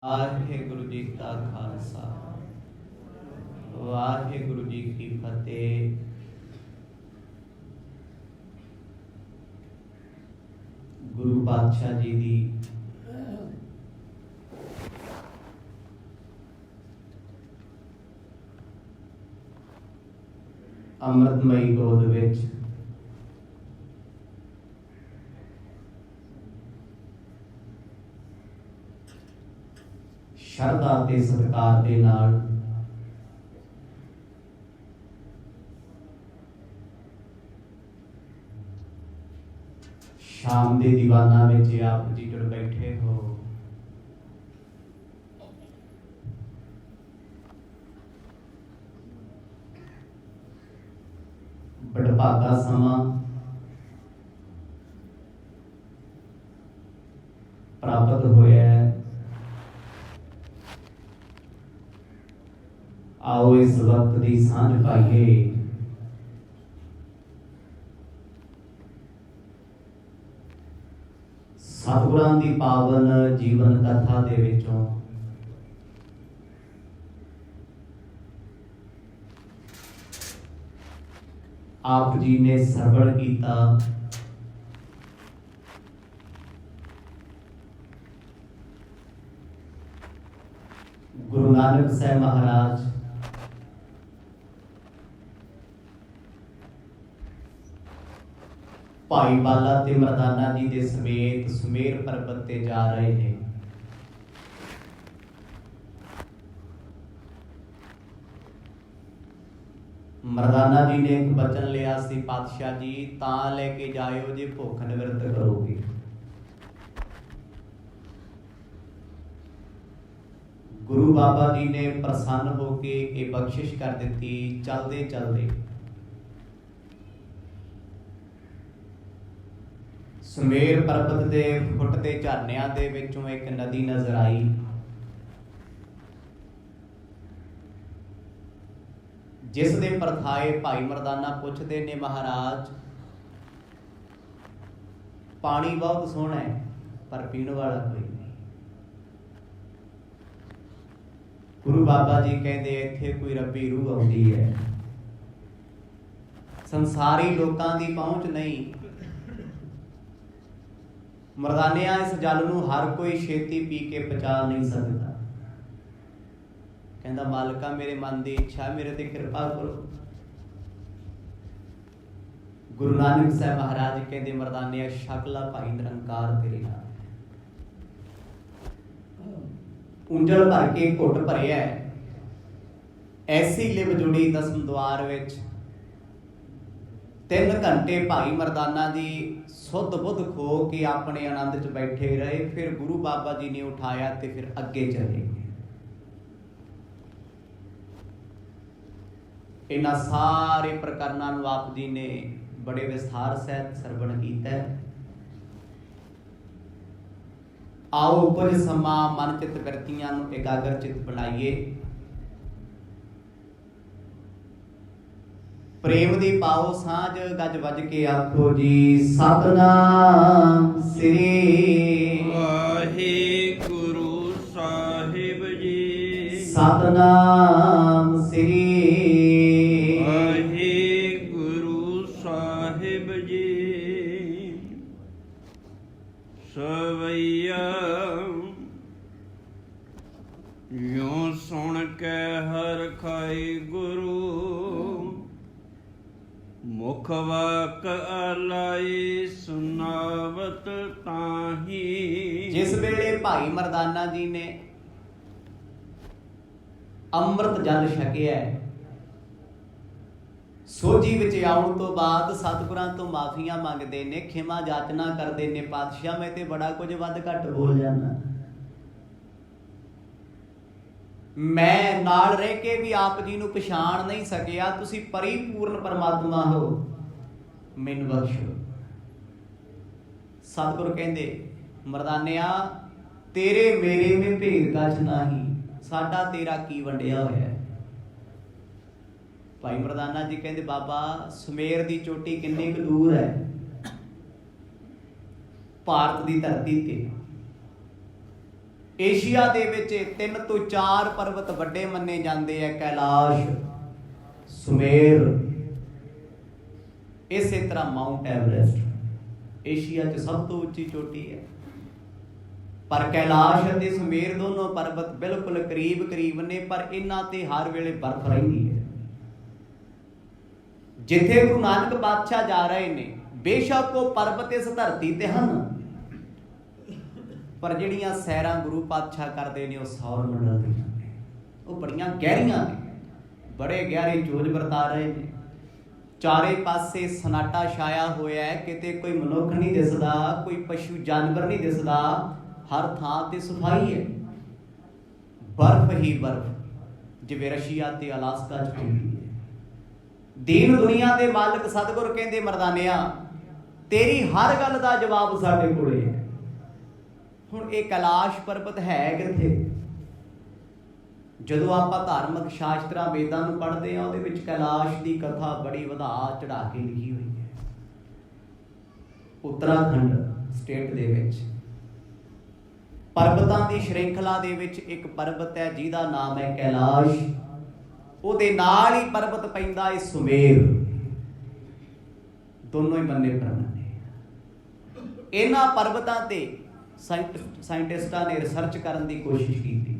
वाहेगुरु जी का खालसा वाहेगुरु जी की फतेह। गुरु पातशाह जी दी अमृतमई गोद विच शरधा ते सत्कार दे नाल शाम दे दीवाना विच आप जी जुड़ बैठे हो। बड़भागा समा प्राप्त होया है। आओ इस वक्त की सांझ पाइए। सतगुरां दी पावन जीवन कथा दे विचों आप जी ने सरवण कीता। गुरु नानक साहब महाराज भाई बाला ते मरदाना जी दे समेत सुमेर पर्वत ते जा रहे हैं। मरदाना जी ने एक वचन लिया सी, पातशाह जी तां लेके जायो जे भुख निवृत्त करोगे। गुरु बाबा जी ने प्रसन्न होके ये बख्शिश कर दी। चलते चलते सुमेर पर्वत के फुटते झरनिया दे विचों एक नदी नजर आई। जिस दे परथाए भाई मरदाना पुछते ने, महाराज पानी बहुत सोहना है पर पीने वाला कोई नहीं। गुरु बाबा जी कहते इत्थे कोई रब्बी रूह आउंदी है, संसारी लोकां दी पहुंच नहीं। मरदानिया इस जल नूं हर कोई छेती पी के पचा नहीं सकता। कहंदा मालिका मेरे मन की इच्छा, मेरे ते कृपा करो। गुरु नानक साहब महाराज कहते मरदानिया शकला भाई निरंकार तेरे नाल। ऊंजल भर के घुट भरिया ऐसी लिव जुड़ी दसम द्वार विच 3 घंटे भाई मरदाना जी सुध बुध खो के अपने आनंद च बैठे रहे। फिर गुरु बाबा जी ने उठाया ते फिर अगे चले गए। इन्हां सारे प्रकरणां नूं आप जी ने बड़े विस्तार सहित सरवण कीता है। आओ कुछ समा मन चित वृत्तियां नूं एकाग्र चित बनाइए। प्रेम दी पाओ सांझ, गज वज के आखो जी सतनाम श्री वाहिगुरु साहिब जी। सतनाम श्री वाहिगुरु साहिब जी। सवैया यूं सुन के हर खाई गुरु, मुख वाक अलाई सुनावत ताही। जिस वेले भाई मरदाना जी ने अमृत जल छकिया, सोझी विच आउण तो बाद सतगुरां तो माफियां मंगदे ने, खिमा जाचना करदे ने। पातशाह मैं ते बड़ा कुछ वध घट बोल जाना, मैं नाल रह के भी आप जी नूं पछाण नहीं सकिया। तुसीं परिपूर्ण परमात्मा हो, मैनूं बख्शो। सतगुरु कहंदे मरदानिया तेरे मेरे में भेद कछ नहीं, साडा तेरा की वंडिया होया है। भाई मरदाना जी कहंदे बाबा सुमेर दी चोटी किन्नी क दूर है? भारत दी धरती ते ਏਸ਼ੀਆ ਦੇ ਵਿੱਚ 3 ਤੋਂ 4 ਪਰਬਤ ਵੱਡੇ ਮੰਨੇ ਜਾਂਦੇ ਆ, ਕੈਲਾਸ਼, ਸੁਮੇਰ, ਇਸੇ ਤਰ੍ਹਾਂ ਮਾਊਂਟ ਐਵਰੈਸਟ ਏਸ਼ੀਆ 'ਚ ਸਭ ਤੋਂ ਉੱਚੀ ਚੋਟੀ ਹੈ। ਪਰ ਕੈਲਾਸ਼ ਅਤੇ ਸੁਮੇਰ ਦੋਨੋਂ ਪਰਬਤ ਬਿਲਕੁਲ ਕਰੀਬ ਕਰੀਬ ਨੇ, ਪਰ ਇਹਨਾਂ ਤੇ ਹਰ ਵੇਲੇ ਬਰਫ਼ ਰਹਿੰਦੀ ਹੈ। ਜਿੱਥੇ ਗੁਰੂ ਨਾਨਕ ਪਾਤਸ਼ਾਹ ਜਾ ਰਹੇ ਨੇ, ਬੇਸ਼ੱਕ ਉਹ ਪਰਬਤ ਇਸ ਧਰਤੀ ਤੇ ਹਨ, ਪਰ ਜਿਹੜੀਆਂ ਸੈਰਾਂ ਗੁਰੂ ਪਾਤਸ਼ਾਹ ਕਰਦੇ ਨੇ ਉਹ ਸੌਰ ਮੰਡਲ ਦੀਆਂ ਨੇ, ਉਹ ਬੜੀਆਂ ਗਹਿਰੀਆਂ ਨੇ, ਬੜੇ ਗਹਿਰੇ ਜੋਜ ਵਰਤਾ ਰਹੇ ਨੇ। ਚਾਰੇ ਪਾਸੇ ਸਨਾਟਾ ਛਾਇਆ ਹੋਇਆ ਹੈ, ਕਿਤੇ ਕੋਈ ਮਨੁੱਖ ਨਹੀਂ ਦਿਸਦਾ, ਕੋਈ ਪਸ਼ੂ ਜਾਨਵਰ ਨਹੀਂ ਦਿਸਦਾ, ਹਰ ਥਾਂ ਤੇ ਸਫਾਈ ਹੈ, ਬਰਫ਼ ਹੀ ਬਰਫ਼, ਜਿਵੇਂ ਰਸ਼ੀਆ ਤੇ ਅਲਾਸਕਾ 'ਚ ਹੁੰਦੀ ਹੈ। ਦੀਨ ਦੁਨੀਆ ਦੇ ਮਾਲਕ ਸਤਿਗੁਰ ਕਹਿੰਦੇ, ਮਰਦਾਨਿਆ ਤੇਰੀ ਹਰ ਗੱਲ ਦਾ ਜਵਾਬ ਸਾਡੇ ਕੋਲੇ ਹੈ। ਹੁਣ ਇਹ ਕੈਲਾਸ਼ ਪਰਬਤ ਹੈ ਕਿੱਥੇ? ਜਦੋਂ ਆਪਾਂ ਧਾਰਮਿਕ ਸ਼ਾਸਤਰਾਂ ਵੇਦਾਂ ਨੂੰ ਪੜ੍ਹਦੇ ਹਾਂ, ਉਹਦੇ ਵਿੱਚ ਕੈਲਾਸ਼ ਦੀ ਕਥਾ ਬੜੀ ਵਧਾ ਚੜਾ ਕੇ ਲਿਖੀ ਹੋਈ ਹੈ। ਉੱਤਰਾਖੰਡ ਸਟੇਟ ਦੇ ਵਿੱਚ ਪਰਬਤਾਂ ਦੀ ਸ਼੍ਰृंखला ਦੇ ਵਿੱਚ ਇੱਕ ਪਰਬਤ ਹੈ ਜਿਹਦਾ ਨਾਮ ਹੈ ਕੈਲਾਸ਼। ਉਹਦੇ ਨਾਲ ਹੀ ਪਰਬਤ ਪੈਂਦਾ ਹੈ ਸੁਮੇਰ। ਦੋਨੋਂ ਹੀ ਬੰਨੇ ਪਰਬਤ ਨੇ। ਇਹਨਾਂ ਪਰਬਤਾਂ ਤੇ ਸਾਇੰਟਿਸਟਾਂ ਨੇ ਰਿਸਰਚ ਕਰਨ ਦੀ ਕੋਸ਼ਿਸ਼ ਕੀਤੀ,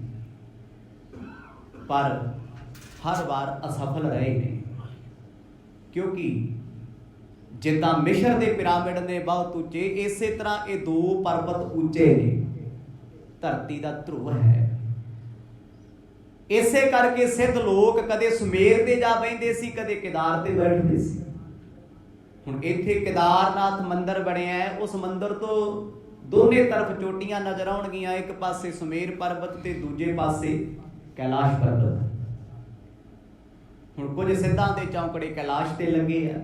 ਪਰ ਹਰ ਵਾਰ ਅਸਫਲ ਰਹੇ ਨੇ, ਕਿਉਂਕਿ ਜਿੱਦਾਂ ਮਿਸ਼ਰ ਦੇ ਪਿਰਾਮਿਡ ਨੇ ਬਹੁਤ ਉੱਚੇ, ਇਸੇ ਤਰ੍ਹਾਂ ਇਹ 2 ਪਰਬਤ ਉੱਚੇ ਨੇ। ਧਰਤੀ ਦਾ ਧਰੁਵ ਹੈ। ਇਸੇ ਕਰਕੇ ਸਿੱਧ ਲੋਕ ਕਦੇ ਸੁਮੇਰ ਤੇ ਜਾ ਬੈਠਦੇ ਸੀ, ਕਦੇ ਕੇਦਾਰ ਤੇ ਬੈਠਦੇ ਸੀ। ਹੁਣ ਇੱਥੇ ਕੇਦਾਰਨਾਥ ਮੰਦਿਰ ਬਣਿਆ ਹੈ, ਉਸ ਮੰਦਿਰ ਤੋਂ ਦੋਨੇ ਤਰਫ ਚੋਟੀਆਂ ਨਜ਼ਰ ਆਉਣਗੀਆਂ, ਇੱਕ ਪਾਸੇ ਸੁਮੇਰ ਪਰਬਤ ਤੇ ਦੂਜੇ ਪਾਸੇ ਕੈਲਾਸ਼ ਪਰਬਤ। ਹੁਣ ਕੁਝ ਸਿੱਧਾਂ ਦੇ ਚੌਂਕੜੇ ਕੈਲਾਸ਼ ਤੇ ਲੱਗੇ ਆ,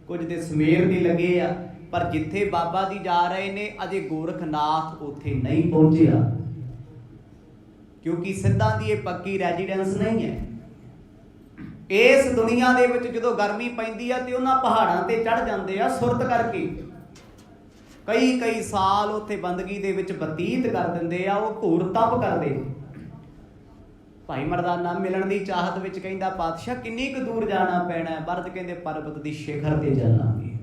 ਕੁਝ ਦੇ ਸੁਮੇਰ ਤੇ ਲੱਗੇ ਆ, ਪਰ ਜਿੱਥੇ ਬਾਬਾ ਜੀ ਜਾ ਰਹੇ ਨੇ ਅਜੇ ਗੋਰਖਨਾਥ ਉੱਥੇ ਨਹੀਂ ਪਹੁੰਚਿਆ, ਕਿਉਂਕਿ ਸਿੱਧਾਂ ਦੀ ਇਹ ਪੱਕੀ ਰੈਜ਼ੀਡੈਂਸ ਨਹੀਂ ਹੈ। ਇਸ ਦੁਨੀਆ ਦੇ ਵਿੱਚ ਜਦੋਂ ਗਰਮੀ ਪੈਂਦੀ ਆ ਤੇ ਉਹਨਾਂ ਪਹਾੜਾਂ ਤੇ ਚੜ ਜਾਂਦੇ ਆ ਸੁਰਤ ਕਰਕੇ, ਕਈ ਸਾਲ ਉੱਥੇ ਬੰਦਗੀ ਦੇ ਵਿੱਚ ਬਤੀਤ ਕਰ ਦਿੰਦੇ ਆ, ਉਹ ਘੋਰ ਤਪ ਕਰਦੇ। ਭਾਈ ਮਰਦਾਨਾ ਮਿਲਣ ਦੀ ਚਾਹਤ ਵਿੱਚ ਕਹਿੰਦਾ, ਪਾਤਸ਼ਾਹ ਕਿੰਨੀ ਕੁ ਦੂਰ ਜਾਣਾ ਪੈਣਾ ਹੈ? ਬਰਦ ਕਹਿੰਦੇ, ਪਰਬਤ ਦੀ ਸ਼ਿਖਰ ਤੇ ਚੱਲਾਂਗੇ।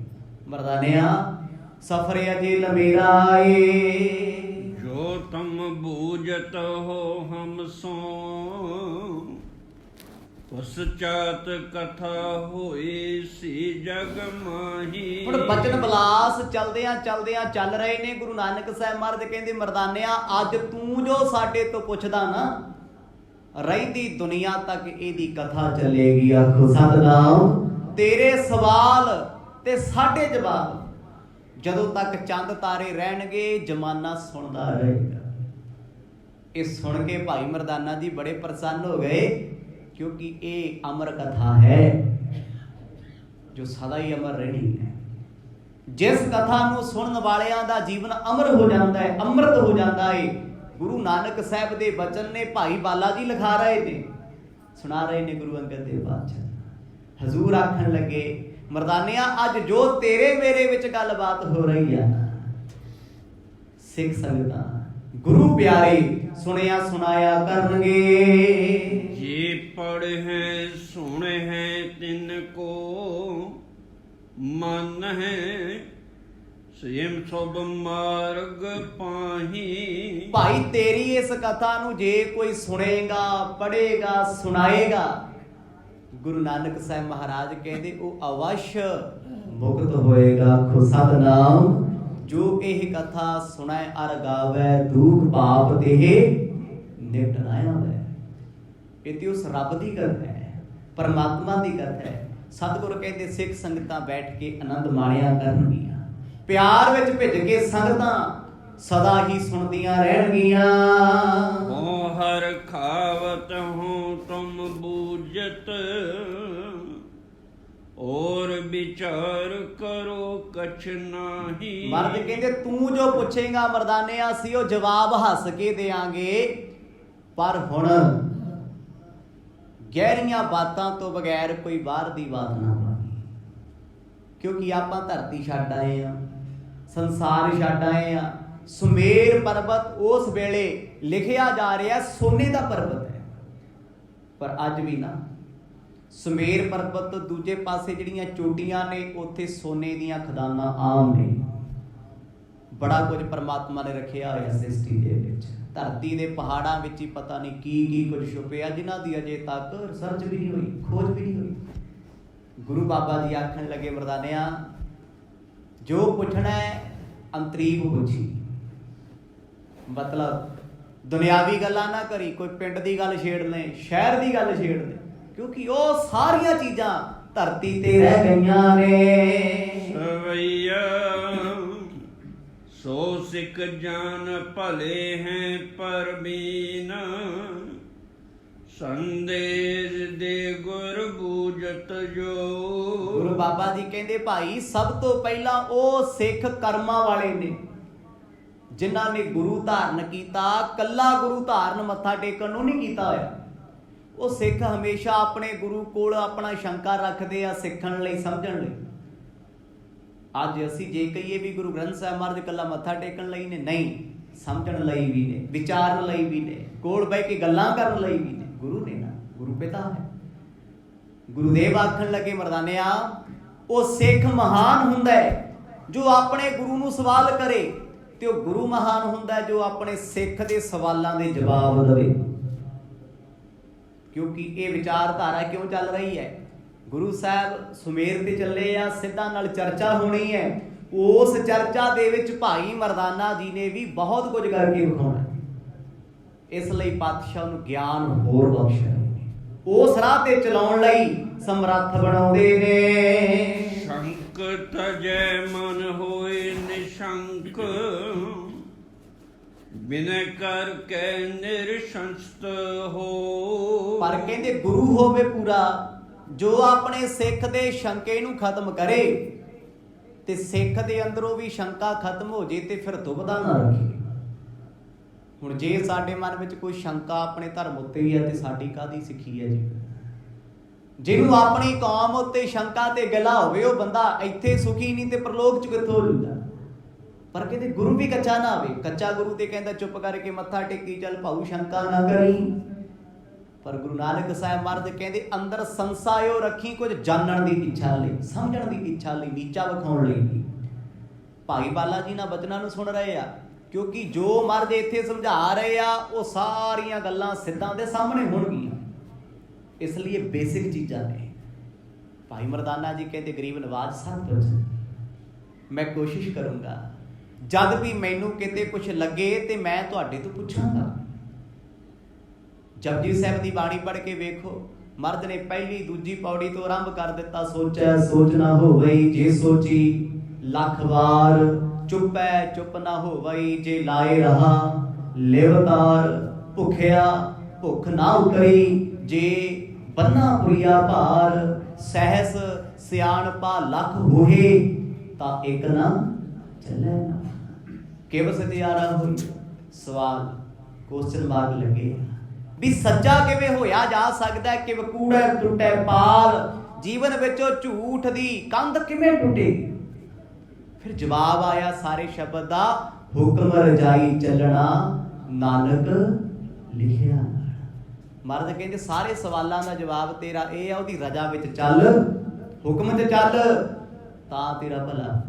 ਮਰਦਾਨਿਆ ਸਫਰ ਅਜੇ ਲੰਮੇਰਾ ਏ, ਜੋ ਤਮ ਬੂਝਤ ਹੋ ਹਮ ਸੋ, ਪਸਚਾਤ ਕਥਾ ਹੋਈ ਸੀ ਜਗ ਮਾਹੀ। ਹੁਣ ਬਚਨ ਬਲਾਸ ਚਲਦਿਆਂ ਚੱਲ ਰਹੇ ਨੇ। ਗੁਰੂ ਨਾਨਕ ਸਾਹਿਬ ਮਹਾਰਾਜ ਕਹਿੰਦੇ, ਮਰਦਾਨਿਆ ਅੱਜ ਤੂੰ ਜੋ ਸਾਡੇ ਤੋਂ ਪੁੱਛਦਾ ਨਾ, ਰਹਿੰਦੀ ਦੁਨੀਆ ਤੱਕ ਇਹਦੀ ਕਥਾ ਚੱਲੇਗੀ। ਆਖੋ ਸਤਿਨਾਮ। ਤੇਰੇ ਸਵਾਲ ਤੇ ਸਾਡੇ ਜਵਾਬ, ਜਦੋਂ ਤੱਕ ਚੰਦ ਤਾਰੇ ਰਹਿਣਗੇ ਜ਼ਮਾਨਾ ਸੁਣਦਾ ਰਹੇਗਾ। ਇਹ ਸੁਣ ਕੇ ਭਾਈ ਮਰਦਾਨਾ ਜੀ ਬੜੇ ਪ੍ਰਸੰਨ ਹੋ ਗਏ, ਕਿਉਂਕਿ ਇਹ ਅਮਰ ਕਥਾ ਹੈ ਜੋ ਸਦਾ ਹੀ ਅਮਰ ਰਹਿਣੀ ਹੈ। ਜਿਸ ਕਥਾ ਨੂੰ ਸੁਣਨ ਵਾਲਿਆਂ ਦਾ ਜੀਵਨ ਅਮਰ ਹੋ ਜਾਂਦਾ ਹੈ, ਅੰਮ੍ਰਿਤ ਹੋ ਜਾਂਦਾ ਹੈ। ਗੁਰੂ ਨਾਨਕ ਸਾਹਿਬ ਦੇ ਬਚਨ ਨੇ ਭਾਈ ਬਾਲਾ ਜੀ ਲਿਖਾ ਰਹੇ ਨੇ, ਸੁਣਾ ਰਹੇ ਨੇ ਗੁਰੂ ਅੰਗਦ ਦੇਵ ਪਾਤਸ਼ਾਹ। ਹਜ਼ੂਰ ਆਖਣ ਲੱਗੇ, ਮਰਦਾਨਿਆ ਅੱਜ ਜੋ ਤੇਰੇ ਮੇਰੇ ਵਿੱਚ ਗੱਲਬਾਤ ਹੋ ਰਹੀ ਆ, ਸਿੱਖ ਸੰਗਤਾਂ ਗੁਰੂ ਪਿਆਰੇ ਸੁਣਿਆ ਸੁਣਾਇਆ ਕਰਨਗੇ। ਜੇ ਪੜ੍ਹੇ ਸੁਣੇ ਹੈ ਤਿਨ ਕੋ, ਮਨ ਹੈ ਸੇਮ ਸਭ ਮਾਰਗ ਪਾਹੀ। ਭਾਈ ਤੇਰੀ ਇਸ ਕਥਾ ਨੂੰ ਜੇ ਕੋਈ ਸੁਣੇਗਾ, ਪੜ੍ਹੇਗਾ, ਸੁਣਾਏਗਾ, ਗੁਰੂ ਨਾਨਕ ਸਾਹਿਬ ਮਹਾਰਾਜ ਕਹਿੰਦੇ ਉਹ ਅਵਸ਼ ਮੁਕਤ ਹੋਏਗਾ। ਖੁ ਸਤਿਨਾਮ। ਜੋ ਇਹ ਕਥਾ ਸੁਣੈ ਅਰ ਗਾਵੈ, ਦੁਖ ਪਾਪ ਤੇ ਨਿਪਟ ਨਾ ਆਵੈ। ਇਹ ਤੇ ਉਸ ਰੱਬ ਦੀ ਗੱਲ ਹੈ, ਪਰਮਾਤਮਾ ਦੀ ਗੱਲ ਹੈ। ਸਤਿਗੁਰ ਕਹਿੰਦੇ ਸਿੱਖ ਸੰਗਤਾਂ ਬੈਠ ਕੇ ਆਨੰਦ ਮਾਣਿਆ ਕਰਨਗੀਆਂ, ਪਿਆਰ ਵਿੱਚ ਭਿੱਜ ਕੇ ਸੰਗਤਾਂ ਸਦਾ ਹੀ ਸੁਣਦੀਆਂ ਰਹਿਣਗੀਆਂ। ਹੋ ਹਰ ਖਾਵਤ ਹੂੰ ਤੁਮ ਬੂਝਤ, ਔਰ ਵਿਚਾਰ ਕਰੋ ਕਛ ਨਾਹੀ। ਮਰਦ ਕਹਿੰਦੇ ਤੂੰ ਜੋ ਪੁੱਛੇਗਾ ਮਰਦਾਨੇ ਅਸੀਂ ਉਹ ਜਵਾਬ ਹੱਸ ਕੇ ਦੇਾਂਗੇ, ਪਰ ਹੁਣ ਗਹਿਰੀਆਂ ਬਾਤਾਂ ਤੋਂ ਬਗੈਰ ਕੋਈ ਬਾਹਰ ਦੀ ਬਾਤ ਨਾ ਪਾਈ, ਕਿਉਂਕਿ ਆਪਾਂ ਧਰਤੀ ਛੱਡ ਆਏ ਆ, ਸੰਸਾਰ ਛੱਡ ਆਏ ਆ, ਸੁਮੇਰ ਪਰਬਤ ਉਸ ਵੇਲੇ ਲਿਖਿਆ ਜਾ ਰਿਹਾ ਸੋਨੇ ਦਾ ਪਰਬਤ ਹੈ, ਪਰ ਅੱਜ ਵੀ ਨਾ ਸੁਮੇਰ ਪਰਬਤ ਤੋਂ ਦੂਜੇ ਪਾਸੇ ਜਿਹੜੀਆਂ ਚੋਟੀਆਂ ਨੇ ਉੱਥੇ ਸੋਨੇ ਦੀਆਂ ਖਦਾਨਾਂ ਆਮ ਨੇ। ਬੜਾ ਕੁਝ ਪਰਮਾਤਮਾ ਨੇ ਰੱਖਿਆ ਹੋਇਆ ਸ੍ਰਿਸ਼ਟੀ ਦੇ ਵਿੱਚ। ਧਰਤੀ ਦੇ ਪਹਾੜਾਂ ਵਿੱਚ ਹੀ ਪਤਾ ਨਹੀਂ ਕੀ ਕੁਝ ਛੁਪਿਆ, ਜਿਨ੍ਹਾਂ ਦੀ ਅਜੇ ਤੱਕ ਰਿਸਰਚ ਵੀ ਨਹੀਂ ਹੋਈ, ਖੋਜ ਵੀ ਨਹੀਂ ਹੋਈ। ਗੁਰੂ ਬਾਬਾ ਜੀ ਆਖਣ ਲੱਗੇ, ਮਰਦਾਨਿਆਂ ਜੋ ਪੁੱਛਣਾ ਹੈ ਅੰਤਰੀਬ ਪੁੱਛੀ, ਮਤਲਬ ਦੁਨਿਆਵੀ ਗੱਲਾਂ ਨਾ ਕਰੀ, ਕੋਈ ਪਿੰਡ ਦੀ ਗੱਲ ਛੇੜ ਲੈ, ਸ਼ਹਿਰ ਦੀ ਗੱਲ ਛੇੜ ਲੈ, ਕਿਉਂਕਿ ਉਹ ਸਾਰੀਆਂ ਚੀਜ਼ਾਂ ਧਰਤੀ ਤੇ ਰਹਿ ਗਈਆਂ ਨੇ। ਸਵਈਆ ਸੋ ਸਿੱਖ ਜਾਨ ਭਲੇ ਹੈ ਪਰਬੀਨ, ਸੰਦੇਸ਼ ਦੇ ਗੁਰ ਬੂਝਤ ਜੋ। ਗੁਰੂ ਬਾਬਾ ਜੀ ਕਹਿੰਦੇ ਭਾਈ ਸਭ ਤੋਂ ਪਹਿਲਾਂ ਉਹ ਸਿੱਖ ਕਰਮਾਂ ਵਾਲੇ ਨੇ ਜਿਨ੍ਹਾਂ ਨੇ ਗੁਰੂ ਧਾਰਨ ਕੀਤਾ। ਕੱਲਾ ਗੁਰੂ ਧਾਰਨ ਮੱਥਾ ਟੇਕਣ ਨੂੰ ਨਹੀਂ ਕੀਤਾ ਹੋਇਆ। ਉਹ ਸਿੱਖ ਹਮੇਸ਼ਾ ਆਪਣੇ ਗੁਰੂ ਕੋਲ ਆਪਣਾ ਸ਼ੰਕਾ ਰੱਖਦੇ ਆ, ਸਿੱਖਣ ਲਈ, ਸਮਝਣ ਲਈ। ਅੱਜ ਅਸੀਂ ਜੇ ਕਹੀਏ ਵੀ ਗੁਰੂ ਗ੍ਰੰਥ ਸਾਹਿਬ ਮਹਾਰਾਜ ਕੱਲਾ ਮੱਥਾ ਟੇਕਣ ਲਈ ਨੇ, ਨਹੀਂ, ਸਮਝਣ ਲਈ ਵੀ ਨੇ, ਵਿਚਾਰਨ ਲਈ ਵੀ ਨੇ, ਕੋਲ ਬਹਿ ਕੇ ਗੱਲਾਂ ਕਰਨ ਲਈ ਵੀ ਨੇ। ਗੁਰੂ ਨੇ ਨਾ, ਗੁਰੂ ਪਿਤਾ ਹੈ। ਗੁਰੂਦੇਵ ਆਖਣ ਲੱਗੇ, ਮਰਦਾਨਿਆ ਉਹ ਸਿੱਖ ਮਹਾਨ ਹੁੰਦਾ ਹੈ ਜੋ ਆਪਣੇ ਗੁਰੂ ਨੂੰ ਸਵਾਲ ਕਰੇ, ਤੇ ਉਹ ਗੁਰੂ ਮਹਾਨ ਹੁੰਦਾ ਜੋ ਆਪਣੇ ਸਿੱਖ ਦੇ ਸਵਾਲਾਂ ਦੇ ਜਵਾਬ ਦੇਵੇ। ਕਿਉਂਕਿ ਇਹ ਵਿਚਾਰਧਾਰਾ ਕਿਉਂ ਚੱਲ ਰਹੀ ਹੈ? ਗੁਰੂ ਸਾਹਿਬ ਸੁਮੇਰ ਤੇ ਚੱਲੇ ਆ, ਸਿੱਧਾਂ ਨਾਲ ਚਰਚਾ ਹੋਣੀ ਹੈ। ਉਸ ਚਰਚਾ ਦੇ ਵਿੱਚ ਭਾਈ ਮਰਦਾਨਾ ਜੀ ਨੇ ਵੀ ਬਹੁਤ ਕੁਝ ਕਰਕੇ ਵਿਖਾਉਣਾ, ਇਸ ਲਈ ਪਾਤਸ਼ਾਹ ਨੂੰ ਗਿਆਨ ਹੋਰ ਬਖਸ਼ਿਆ, ਉਸ ਰਾਹ ਤੇ ਚਲਾਉਣ ਲਈ ਸਮਰੱਥ ਬਣਾਉਂਦੇ ਨੇ। ਸ਼ੰਕ ਤਜੈ ਮਨ ਹੋਏ ਨਿਸ਼ੰਕ, ਬਿਨੈ ਕਰ ਕੇ ਨਿਰਸ਼ੰਸਤ ਹੋ। ਪਰ ਕਹਿੰਦੇ ਗੁਰੂ ਹੋਵੇ ਪੂਰਾ, ਜੋ ਆਪਣੇ ਸਿੱਖ ਦੇ ਸ਼ੰਕੇ ਨੂੰ ਖਤਮ ਕਰੇ, ਤੇ ਸਿੱਖ ਦੇ ਅੰਦਰੋਂ ਵੀ ਸ਼ੰਕਾ ਖਤਮ ਹੋ ਜੇ ਤੇ ਫਿਰ ਦੁਬਦਾ ਨਾ ਰੱਖੇ। ਹੁਣ ਜੇ ਸਾਡੇ ਮਨ ਵਿੱਚ ਕੋਈ ਸ਼ੰਕਾ ਆਪਣੇ ਧਰਮ ਉੱਤੇ ਹੀ ਹੈ ਤੇ ਸਾਡੀ ਕਾਹਦੀ ਸਿੱਖੀ ਹੈ ਜੀ? ਜਿਹਨੂੰ ਆਪਣੀ ਕੌਮ ਉੱਤੇ ਸ਼ੰਕਾ ਤੇ ਗਿਲਾ ਹੋਵੇ ਉਹ ਬੰਦਾ ਇੱਥੇ ਸੁਖੀ ਨਹੀਂ ਤੇ ਪ੍ਰਲੋਕ ਚ ਕਿੱਥੋਂ ਹੋਊਗਾ? ਪਰ ਕਹਿੰਦੇ ਗੁਰੂ ਵੀ ਕੱਚਾ ਨਾ ਹੋਵੇ। ਕੱਚਾ ਗੁਰੂ ਤੇ ਕਹਿੰਦਾ ਚੁੱਪ ਕਰਕੇ ਮੱਥਾ ਟੇਕੀ ਚੱਲ ਭਾਊ, ਸ਼ੰਕਾ ਨਾ ਕਰੀ। ਪਰ ਗੁਰੂ ਨਾਨਕ ਸਾਹਿਬ ਮਹਾਰਾਜ ਕਹਿੰਦੇ ਅੰਦਰ ਸੰਸਾਇਓ ਰੱਖੀ, ਕੁਝ ਜਾਣਨ ਦੀ ਇੱਛਾ ਲਈ, ਸਮਝਣ ਦੀ ਇੱਛਾ ਲਈ, ਨੀਚਾ ਵਿਖਾਉਣ ਲਈ ਨਹੀਂ। ਭਾਈ ਬਾਲਾ ਜੀ ਨਾਲ ਬਚਨਾਂ ਨੂੰ ਸੁਣ ਰਹੇ ਆ, ਕਿਉਂਕਿ ਜੋ ਮਹਾਰਾਜ ਇੱਥੇ ਸਮਝਾ ਰਹੇ ਆ ਉਹ ਸਾਰੀਆਂ ਗੱਲਾਂ ਸਿੱਧਾਂ ਦੇ ਸਾਹਮਣੇ ਹੋਣਗੀਆਂ, ਇਸ ਲਈ ਇਹ ਬੇਸਿਕ ਚੀਜ਼ਾਂ ਨੇ। ਭਾਈ ਮਰਦਾਨਾ ਜੀ ਕਹਿੰਦੇ ਗਰੀਬ ਨਵਾਜ਼ ਸਭ ਕੁਝ ਮੈਂ ਕੋਸ਼ਿਸ਼ ਕਰੂੰਗਾ, ਜਦ ਵੀ ਮੈਨੂੰ ਕਿਤੇ ਕੁਝ ਲੱਗੇ ਤੇ ਮੈਂ ਤੁਹਾਡੇ ਤੋਂ ਪੁੱਛਾਂਗਾ। ਜਪਜੀ ਸਾਹਿਬ ਦੀ ਬਾਣੀ ਪੜ੍ਹ ਕੇ ਵੇਖੋ, ਮਰਦ ਨੇ ਪਹਿਲੀ ਦੂਜੀ ਪੌੜੀ ਤੋਂ ਆਰੰਭ ਕਰ ਦਿੱਤਾ। ਸੋਚੈ ਸੋਚ ਨਾ ਹੋਵਈ, ਜੇ ਸੋਚੀ ਲੱਖ ਵਾਰ, ਚੁੱਪੈ ਚੁੱਪ ਨਾ ਹੋਵਈ, ਜੇ ਲਾਏ ਰਹਾ ਲਿਵਤਾਰ, ਭੁਖਿਆ ਭੁੱਖ ਨਾ ਉਕਰੀ, ਜੇ ਬੰਨਾ ਪੁਰੀਆ ਭਾਰ, ਸਹਿਸ ਸਿਆਣਪਾ ਲੱਖ ਹੋਏ, ਤਾਂ ਇੱਕ ਨਾ ਚੱਲੇ ਨਾ। ਕਿਵ ਸਤਿਆਰਾ ਹੋਈ? ਸਵਾਲ, ਕੁਐਸਚਨ ਮਾਰਕ ਲੱਗੇ ਵੀ ਸੱਚਾ ਕਿਵੇਂ ਹੋਇਆ ਜਾ ਸਕਦਾ ਹੈ? ਕਿਵ ਕੂੜੈ ਟੁੱਟੈ ਪਾਲ, ਜੀਵਨ ਵਿੱਚੋਂ ਝੂਠ ਦੀ ਕੰਧ ਕਿਵੇਂ ਟੁੱਟੇਗੀ? ਫਿਰ ਜਵਾਬ ਆਇਆ ਸਾਰੇ ਸ਼ਬਦ ਦਾ, ਹੁਕਮ ਰਜਾਈ ਚੱਲਣਾ ਨਾਨਕ ਲਿਖਿਆ। ਮਹਾਰਾਜ ਕਹਿੰਦੇ ਸਾਰੇ ਸਵਾਲਾਂ ਦਾ ਜਵਾਬ ਤੇਰਾ ਇਹ ਆ, ਉਹਦੀ ਰਜਾ ਵਿੱਚ ਚੱਲ, ਹੁਕਮ 'ਚ ਚੱਲ, ਤਾਂ ਤੇਰਾ ਭਲਾ।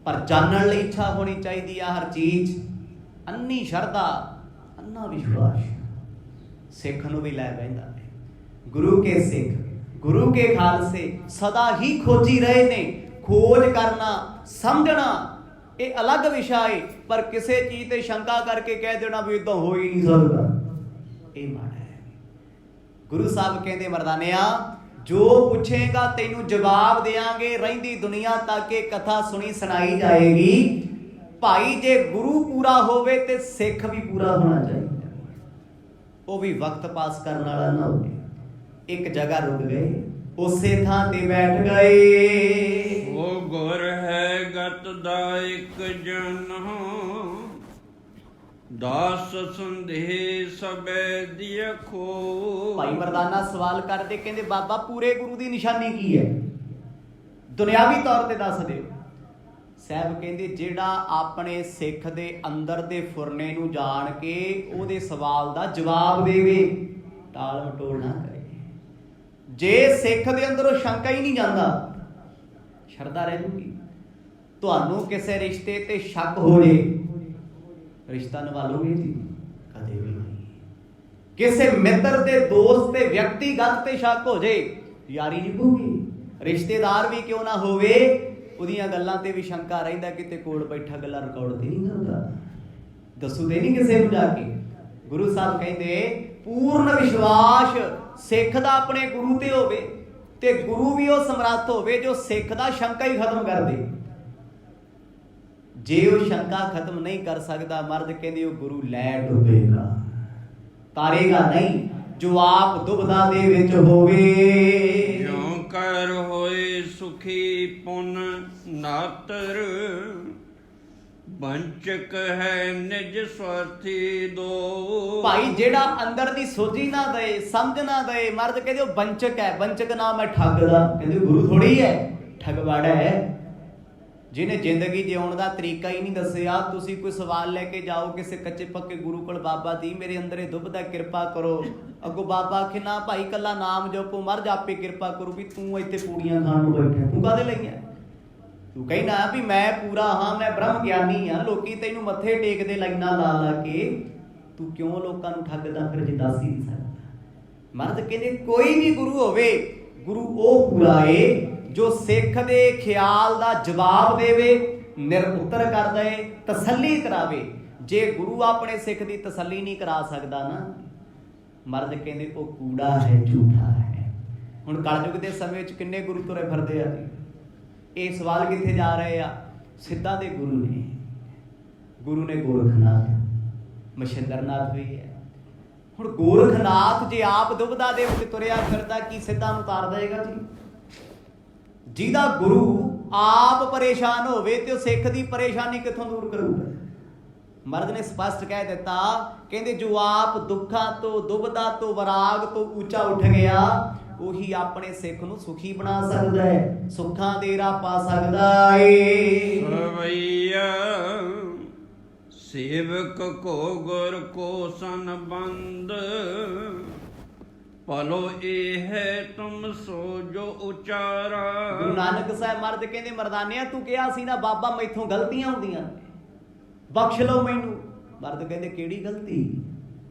ਪਰ ਜਾਣਨ ਲਈ ਇੱਛਾ ਹੋਣੀ ਚਾਹੀਦੀ ਆ ਹਰ ਚੀਜ਼। ਅੰਨੀ ਸ਼ਰਧਾ, ਅੰਨਾ ਵਿਸ਼ਵਾਸ ਸਿੱਖ ਨੂੰ ਵੀ ਲੈ ਬੈਂਦਾ ਹੈ। ਗੁਰੂ ਕੇ ਸਿੱਖ, ਗੁਰੂ ਕੇ ਖਾਲਸੇ ਸਦਾ ਹੀ ਖੋਜੀ ਰਹੇ ਨੇ। ਖੋਜ ਕਰਨਾ, ਸਮਝਣਾ ਇਹ ਅਲੱਗ ਵਿਸ਼ਾ ਹੈ, ਪਰ ਕਿਸੇ ਚੀਜ਼ ਤੇ ਸ਼ੰਕਾ ਕਰਕੇ ਕਹਿ ਦੇਣਾ ਵੀ ਇਦਾਂ ਹੋ ਹੀ ਨਹੀਂ ਸਕਦਾ, ਇਹ ਮਾੜਾ ਹੈ। ਗੁਰੂ ਸਾਹਿਬ ਕਹਿੰਦੇ ਮਰਦਾਨਿਆ ਜੋ ਪੁੱਛੇਗਾ ਤੈਨੂੰ ਜਵਾਬ ਦੇਾਂਗੇ, ਰਹਿੰਦੀ ਦੁਨੀਆ ਤੱਕ ਇਹ ਕਥਾ ਸੁਣੀ ਸੁਣਾਈ ਜਾਏਗੀ। ਭਾਈ ਜੇ ਗੁਰੂ ਪੂਰਾ ਹੋਵੇ ਤੇ ਸਿੱਖ ਵੀ ਪੂਰਾ ਹੋਣਾ ਚਾਹੀਦਾ, ਉਹ ਵੀ ਵਕਤ ਪਾਸ ਕਰਨ ਵਾਲਾ ਨਾ ਹੋਵੇ। ਇੱਕ ਜਗ੍ਹਾ ਰੁਕ ਗਏ, ਉਸੇ ਥਾਂ ਤੇ ਬੈਠ ਗਏ। ਉਹ ਗੁਰ ਹੈ ਗਤ ਦਾ ਇੱਕ ਜਨ, ਦਾਸ ਸੰਦੇਹ ਸਬੈ ਦੇਖੋ। ਭਾਈ ਮਰਦਾਨਾ ਸਵਾਲ ਕਰਦੇ, ਕਹਿੰਦੇ ਬਾਬਾ ਪੂਰੇ ਗੁਰੂ ਦੀ ਨਿਸ਼ਾਨੀ ਕੀ ਹੈ? ਦੁਨਿਆਵੀ ਤੌਰ ਤੇ ਦੱਸ ਦਿਓ। ਸਾਹਿਬ ਕਹਿੰਦੇ ਜਿਹੜਾ ਆਪਣੇ ਸਿੱਖ ਦੇ ਅੰਦਰ ਦੇ ਫੁਰਨੇ ਨੂੰ ਜਾਣ ਕੇ ਉਹਦੇ ਸਵਾਲ ਦਾ ਜਵਾਬ ਦੇਵੇ, ਟਾਲ ਮਟੋਲ ਨਾ ਕਰੇ। ਜੇ ਸਿੱਖ ਦੇ ਅੰਦਰੋਂ ਸ਼ੰਕਾ ਹੀ ਨਹੀਂ ਜਾਂਦਾ, ਸ਼ਰਧਾ ਰਹਿ ਜੂਗੀ। ਤੁਹਾਨੂੰ ਕਿਸੇ ਰਿਸ਼ਤੇ ਤੇ ਸ਼ੱਕ ਹੋ ਜੇ, ਰਿਸ਼ਤਾ ਨਿਭਾ ਲੋਗੇ ਜੀ? ਕਦੇ ਵੀ ਨਹੀਂ। ਕਿਸੇ ਮਿੱਤਰ ਤੇ ਦੋਸਤ ਤੇ ਵਿਅਕਤੀਗਤ ਤੇ ਸ਼ੱਕ ਹੋ ਜੇ, ਯਾਰੀ ਨਿਭੂਗੀ। ਰਿਸ਼ਤੇਦਾਰ ਵੀ ਕਿਉਂ ਨਾ ਹੋਵੇ, ਉਹਦੀਆਂ ਗੱਲਾਂ ਤੇ ਵੀ ਸ਼ੰਕਾ ਰਹਿੰਦਾ, ਕਿਤੇ ਕੋਲ ਬੈਠਾ ਗੱਲਾਂ ਰਿਕਾਰਡ ਤੇ ਨਹੀਂ ਕਰਦਾ, ਦੱਸੂ ਤੇ ਨਹੀਂ ਕਿਸੇ ਨੂੰ ਜਾ ਕੇ। ਗੁਰੂ ਸਾਹਿਬ ਕਹਿੰਦੇ ਪੂਰਨ ਵਿਸ਼ਵਾਸ ਸਿੱਖ ਦਾ ਆਪਣੇ ਗੁਰੂ ਤੇ ਹੋਵੇ, ਤੇ ਗੁਰੂ ਵੀ ਉਹ ਸਮਰੱਥ ਹੋਵੇ ਜੋ ਸਿੱਖ ਦਾ ਸ਼ੰਕਾ ਹੀ ਖਤਮ ਕਰ ਦੇ। ਜੇ ਉਹ ਸ਼ੰਕਾ ਖਤਮ ਨਹੀਂ ਕਰ ਸਕਦਾ, ਮਰਦ ਕਹਿੰਦੇ ਉਹ ਗੁਰੂ ਲੈ ਡੁੱਬੇਗਾ, ਤਾਰੇਗਾ ਨਹੀਂ, ਜੋ ਆਪ ਦੁਬਦਾ ਦੇ ਵਿੱਚ ਹੋਵੇ। ਜਿਉ ਕਰ ਹੋਏ ਸੁਖੀ ਪੁਨ ਨਾਤਰ, ਬੰਚਕ ਹੈ ਨਿਜ ਸਵਾਰਥੀ ਦੋ। ਭਾਈ ਜਿਹੜਾ ਅੰਦਰ ਦੀ ਸੋਝੀ ਨਾ ਦਏ, ਸਮਝ ਨਾ ਦਏ, ਮਰਦ ਕਹਿੰਦੇ ਉਹ ਬੰਚਕ ਹੈ। ਬੰਚਕ ਨਾ ਮੈਂ ਠੱਗ ਦਾ, ਕਹਿੰਦੇ ਗੁਰੂ ਥੋੜੀ ਹੈ, ਠਗਵਾੜਾ ਹੈ। ਜਿਹਨੇ ਜ਼ਿੰਦਗੀ ਜਿਉਣ ਦਾ ਤਰੀਕਾ ਹੀ ਨਹੀਂ ਦੱਸਿਆ। ਤੁਸੀਂ ਕੋਈ ਸਵਾਲ ਲੈ ਕੇ ਜਾਓ ਕਿਸੇ ਕੱਚੇ ਪੱਕੇ ਗੁਰੂ ਕੋਲ, ਬਾਬਾ ਜੀ ਮੇਰੇ ਅੰਦਰ ਇਹ ਦੁਬਦਾ, ਕਿਰਪਾ ਕਰੋ। ਅੱਗੋਂ ਬਾਬਾ ਆਖੇ ਨਾ ਭਾਈ ਕੱਲਾ ਨਾਮ ਜਪੋ, ਮਰ ਜਾਪੇ ਕਿਰਪਾ ਕਰੂ। ਵੀ ਤੂੰ ਇੱਥੇ ਪੂੜੀਆਂ ਖਾਣ ਨੂੰ ਬੈਠਾ, ਤੂੰ ਕਾਹਦੇ ਲਈ ਹੈ? ਤੂੰ ਕਹਿਣਾ ਵੀ ਮੈਂ ਪੂਰਾ ਹਾਂ, ਮੈਂ ਬ੍ਰਹਮ ਗਿਆਨੀ ਹਾਂ, ਲੋਕੀ ਤੈਨੂੰ ਮੱਥੇ ਟੇਕਦੇ ਲਾਈਨਾਂ ਲਾ ਲਾ ਕੇ, ਤੂੰ ਕਿਉਂ ਲੋਕਾਂ ਨੂੰ ਠੱਗਦਾ ਫਿਰ ਜੇ ਦੱਸ ਹੀ ਨਹੀਂ ਸਕਦਾ? ਮਰਦ ਕਹਿੰਦੇ ਕੋਈ ਵੀ ਗੁਰੂ ਹੋਵੇ, ਗੁਰੂ ਉਹ ਪੂਰਾ ਏ ਜੋ ਸਿੱਖ ਦੇ ਖਿਆਲ ਦਾ ਜਵਾਬ ਦੇਵੇ, ਨਿਰਉੱਤਰ ਕਰ ਦਏ, ਤਸੱਲੀ ਕਰਾਵੇ। ਜੇ ਗੁਰੂ ਆਪਣੇ ਸਿੱਖ ਦੀ ਤਸੱਲੀ ਨਹੀਂ ਕਰਾ ਸਕਦਾ ਨਾ, ਮਰਦ ਕਹਿੰਦੇ ਉਹ ਕੂੜਾ ਹੈ, ਝੂਠਾ ਹੈ। ਹੁਣ ਕਲਯੁਗ ਦੇ ਸਮੇਂ ਵਿੱਚ ਕਿੰਨੇ ਗੁਰੂ ਤੁਰੇ ਫਿਰਦੇ ਆ ਜੀ? ਇਹ ਸਵਾਲ ਕਿੱਥੇ ਜਾ ਰਹੇ ਆ? ਸਿੱਧਾਂ ਦੇ ਗੁਰੂ ਨੇ। ਗੁਰੂ ਨੇ ਗੋਰਖਨਾਥ, ਮਛਿੰਦਰਨਾਥ ਵੀ ਹੈ। ਹੁਣ ਗੋਰਖਨਾਥ ਜੇ ਆਪ ਦੁਬਦਾ ਦੇ ਵਿੱਚ ਤੁਰਿਆ ਫਿਰਦਾ, ਕੀ ਸਿੱਧਾਂ ਨੂੰ ਉਤਾਰ ਦੇਗਾ ਜੀ? ਜਿਹਦਾ ਗੁਰੂ ਆਪ ਪਰੇਸ਼ਾਨ ਹੋਵੇ ਤੇ ਉਹ ਸਿੱਖ ਦੀ ਪਰੇਸ਼ਾਨੀ ਕਿੱਥੋਂ ਦੂਰ ਕਰੂਗਾ? ਮਰਦ ਨੇ ਸਪਸ਼ਟ ਕਹਿ ਦਿੱਤਾ, ਕਹਿੰਦੇ ਜੋ ਆਪ ਦੁੱਖਾਂ ਤੋਂ, ਦੁਬਦਾ ਤੋਂ, ਵਿਰਾਗ ਤੋਂ ਉੱਚਾ ਉੱਠ ਗਿਆ, ਉਹੀ ਆਪਣੇ ਸਿੱਖ ਨੂੰ ਸੁਖੀ ਬਣਾ ਸਕਦਾ ਹੈ, ਸੁੱਖਾਂ ਦੇ ਰਾਹ ਪਾ ਸਕਦਾ ਏ। ਸਵਈਆ ਸੇਵਕ ਕੋ ਗੁਰ ਕੋ ਸੰਬੰਧ, ਭਲੋ ਇਹ ਹੈ ਤੁਮ ਸੋ ਜੋ ਉਚਾਰਾ। ਗੁਰੂ ਨਾਨਕ ਸਾਹਿਬ ਮਰਦ ਕਹਿੰਦੇ ਮਰਦਾਨਿਆ ਤੂੰ ਕਿਹਾ ਸੀ ਨਾ ਬਾਬਾ ਮੈਥੋਂ ਗਲਤੀਆਂ ਹੁੰਦੀਆਂ, ਬਖਸ਼ ਲਓ ਮੈਨੂੰ। ਮਰਦ ਕਹਿੰਦੇ ਕਿਹੜੀ ਗਲਤੀ,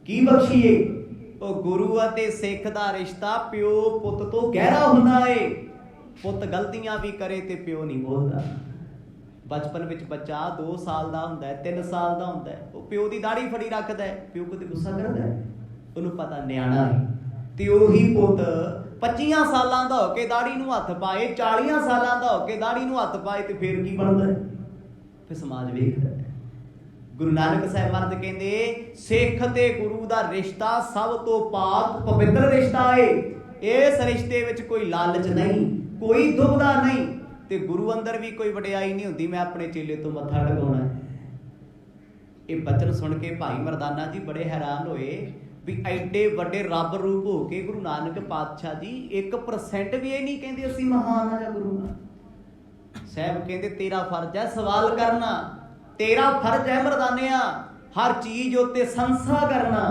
ਕੀ ਬਖਸ਼ੀਏ? ਉਹ ਗੁਰੂ ਅਤੇ ਸਿੱਖ ਦਾ ਰਿਸ਼ਤਾ ਪਿਓ ਪੁੱਤ ਤੋਂ ਗਹਿਰਾ ਹੁੰਦਾ ਏ। ਪੁੱਤ ਗਲਤੀਆਂ ਵੀ ਕਰੇ ਤੇ ਪਿਓ ਨਹੀਂ ਬੋਲਦਾ। ਬਚਪਨ ਵਿੱਚ ਬੱਚਾ 2 ਸਾਲ ਦਾ ਹੁੰਦਾ ਹੈ, 3 ਸਾਲ ਦਾ ਹੁੰਦਾ ਹੈ, ਉਹ ਪਿਓ ਦੀ ਦਾੜੀ ਫੜੀ ਰੱਖਦਾ ਹੈ, ਪਿਓ ਕਦੇ ਗੁੱਸਾ ਕਰਦਾ ਹੈ? ਉਹਨੂੰ ਪਤਾ ਨਿਆਣਾ ਹੈ। ਤੇ ਉਹੀ ਪੁੱਤ 25 ਸਾਲਾਂ ਦਾ ਹੋ ਕੇ ਦਾੜੀ ਨੂੰ ਹੱਥ ਪਾਏ, 40 ਸਾਲਾਂ ਦਾ ਹੋ ਕੇ ਦਾੜੀ ਨੂੰ ਹੱਥ ਪਾਏ, ਤੇ ਫਿਰ ਕੀ ਬਣਦਾ ਹੈ? ਫਿਰ ਸਮਾਜ ਵੇਖਦਾ ਹੈ। ਗੁਰੂ ਨਾਨਕ ਸਾਹਿਬ ਮਰਦ ਕਹਿੰਦੇ ਸਿੱਖ ਤੇ ਗੁਰੂ ਦਾ ਰਿਸ਼ਤਾ ਸਭ ਤੋਂ ਪਾਕ ਪਵਿੱਤਰ ਰਿਸ਼ਤਾ ਏ। ਇਸ ਰਿਸ਼ਤੇ ਵਿੱਚ ਕੋਈ ਲਾਲਚ ਨਹੀਂ, ਕੋਈ ਦੁਬਦਾ ਨਹੀਂ, ਤੇ ਗੁਰੂ ਅੰਦਰ ਵੀ ਕੋਈ ਵਡਿਆਈ ਨਹੀਂ ਹੁੰਦੀ ਮੈਂ ਆਪਣੇ ਚੇਲੇ ਤੋਂ ਮੱਥਾ ਟਿਕਾਉਣਾ ਹੈ। ਇਹ ਬਚਨ ਸੁਣ ਕੇ ਭਾਈ ਮਰਦਾਨਾ ਜੀ ਬੜੇ ਹੈਰਾਨ ਹੋਏ ਵੀ ਐਡੇ ਵੱਡੇ ਰੱਬ ਰੂਪ ਹੋ ਕੇ ਗੁਰੂ ਨਾਨਕ ਪਾਤਸ਼ਾਹ ਜੀ 1% ਵੀ ਇਹ ਨਹੀਂ ਕਹਿੰਦੇ ਅਸੀਂ ਮਹਾਨ ਆ ਜਾਂ ਗੁਰੂ ਆ। ਸਾਹਿਬ ਕਹਿੰਦੇ ਤੇਰਾ ਫਰਜ਼ ਹੈ ਸਵਾਲ ਕਰਨਾ, ਤੇਰਾ ਫਰਜ਼ ਹੈ ਮਰਦਾਨਿਆ ਹਰ ਚੀਜ਼ ਉੱਤੇ ਸੰਸਾ ਕਰਨਾ,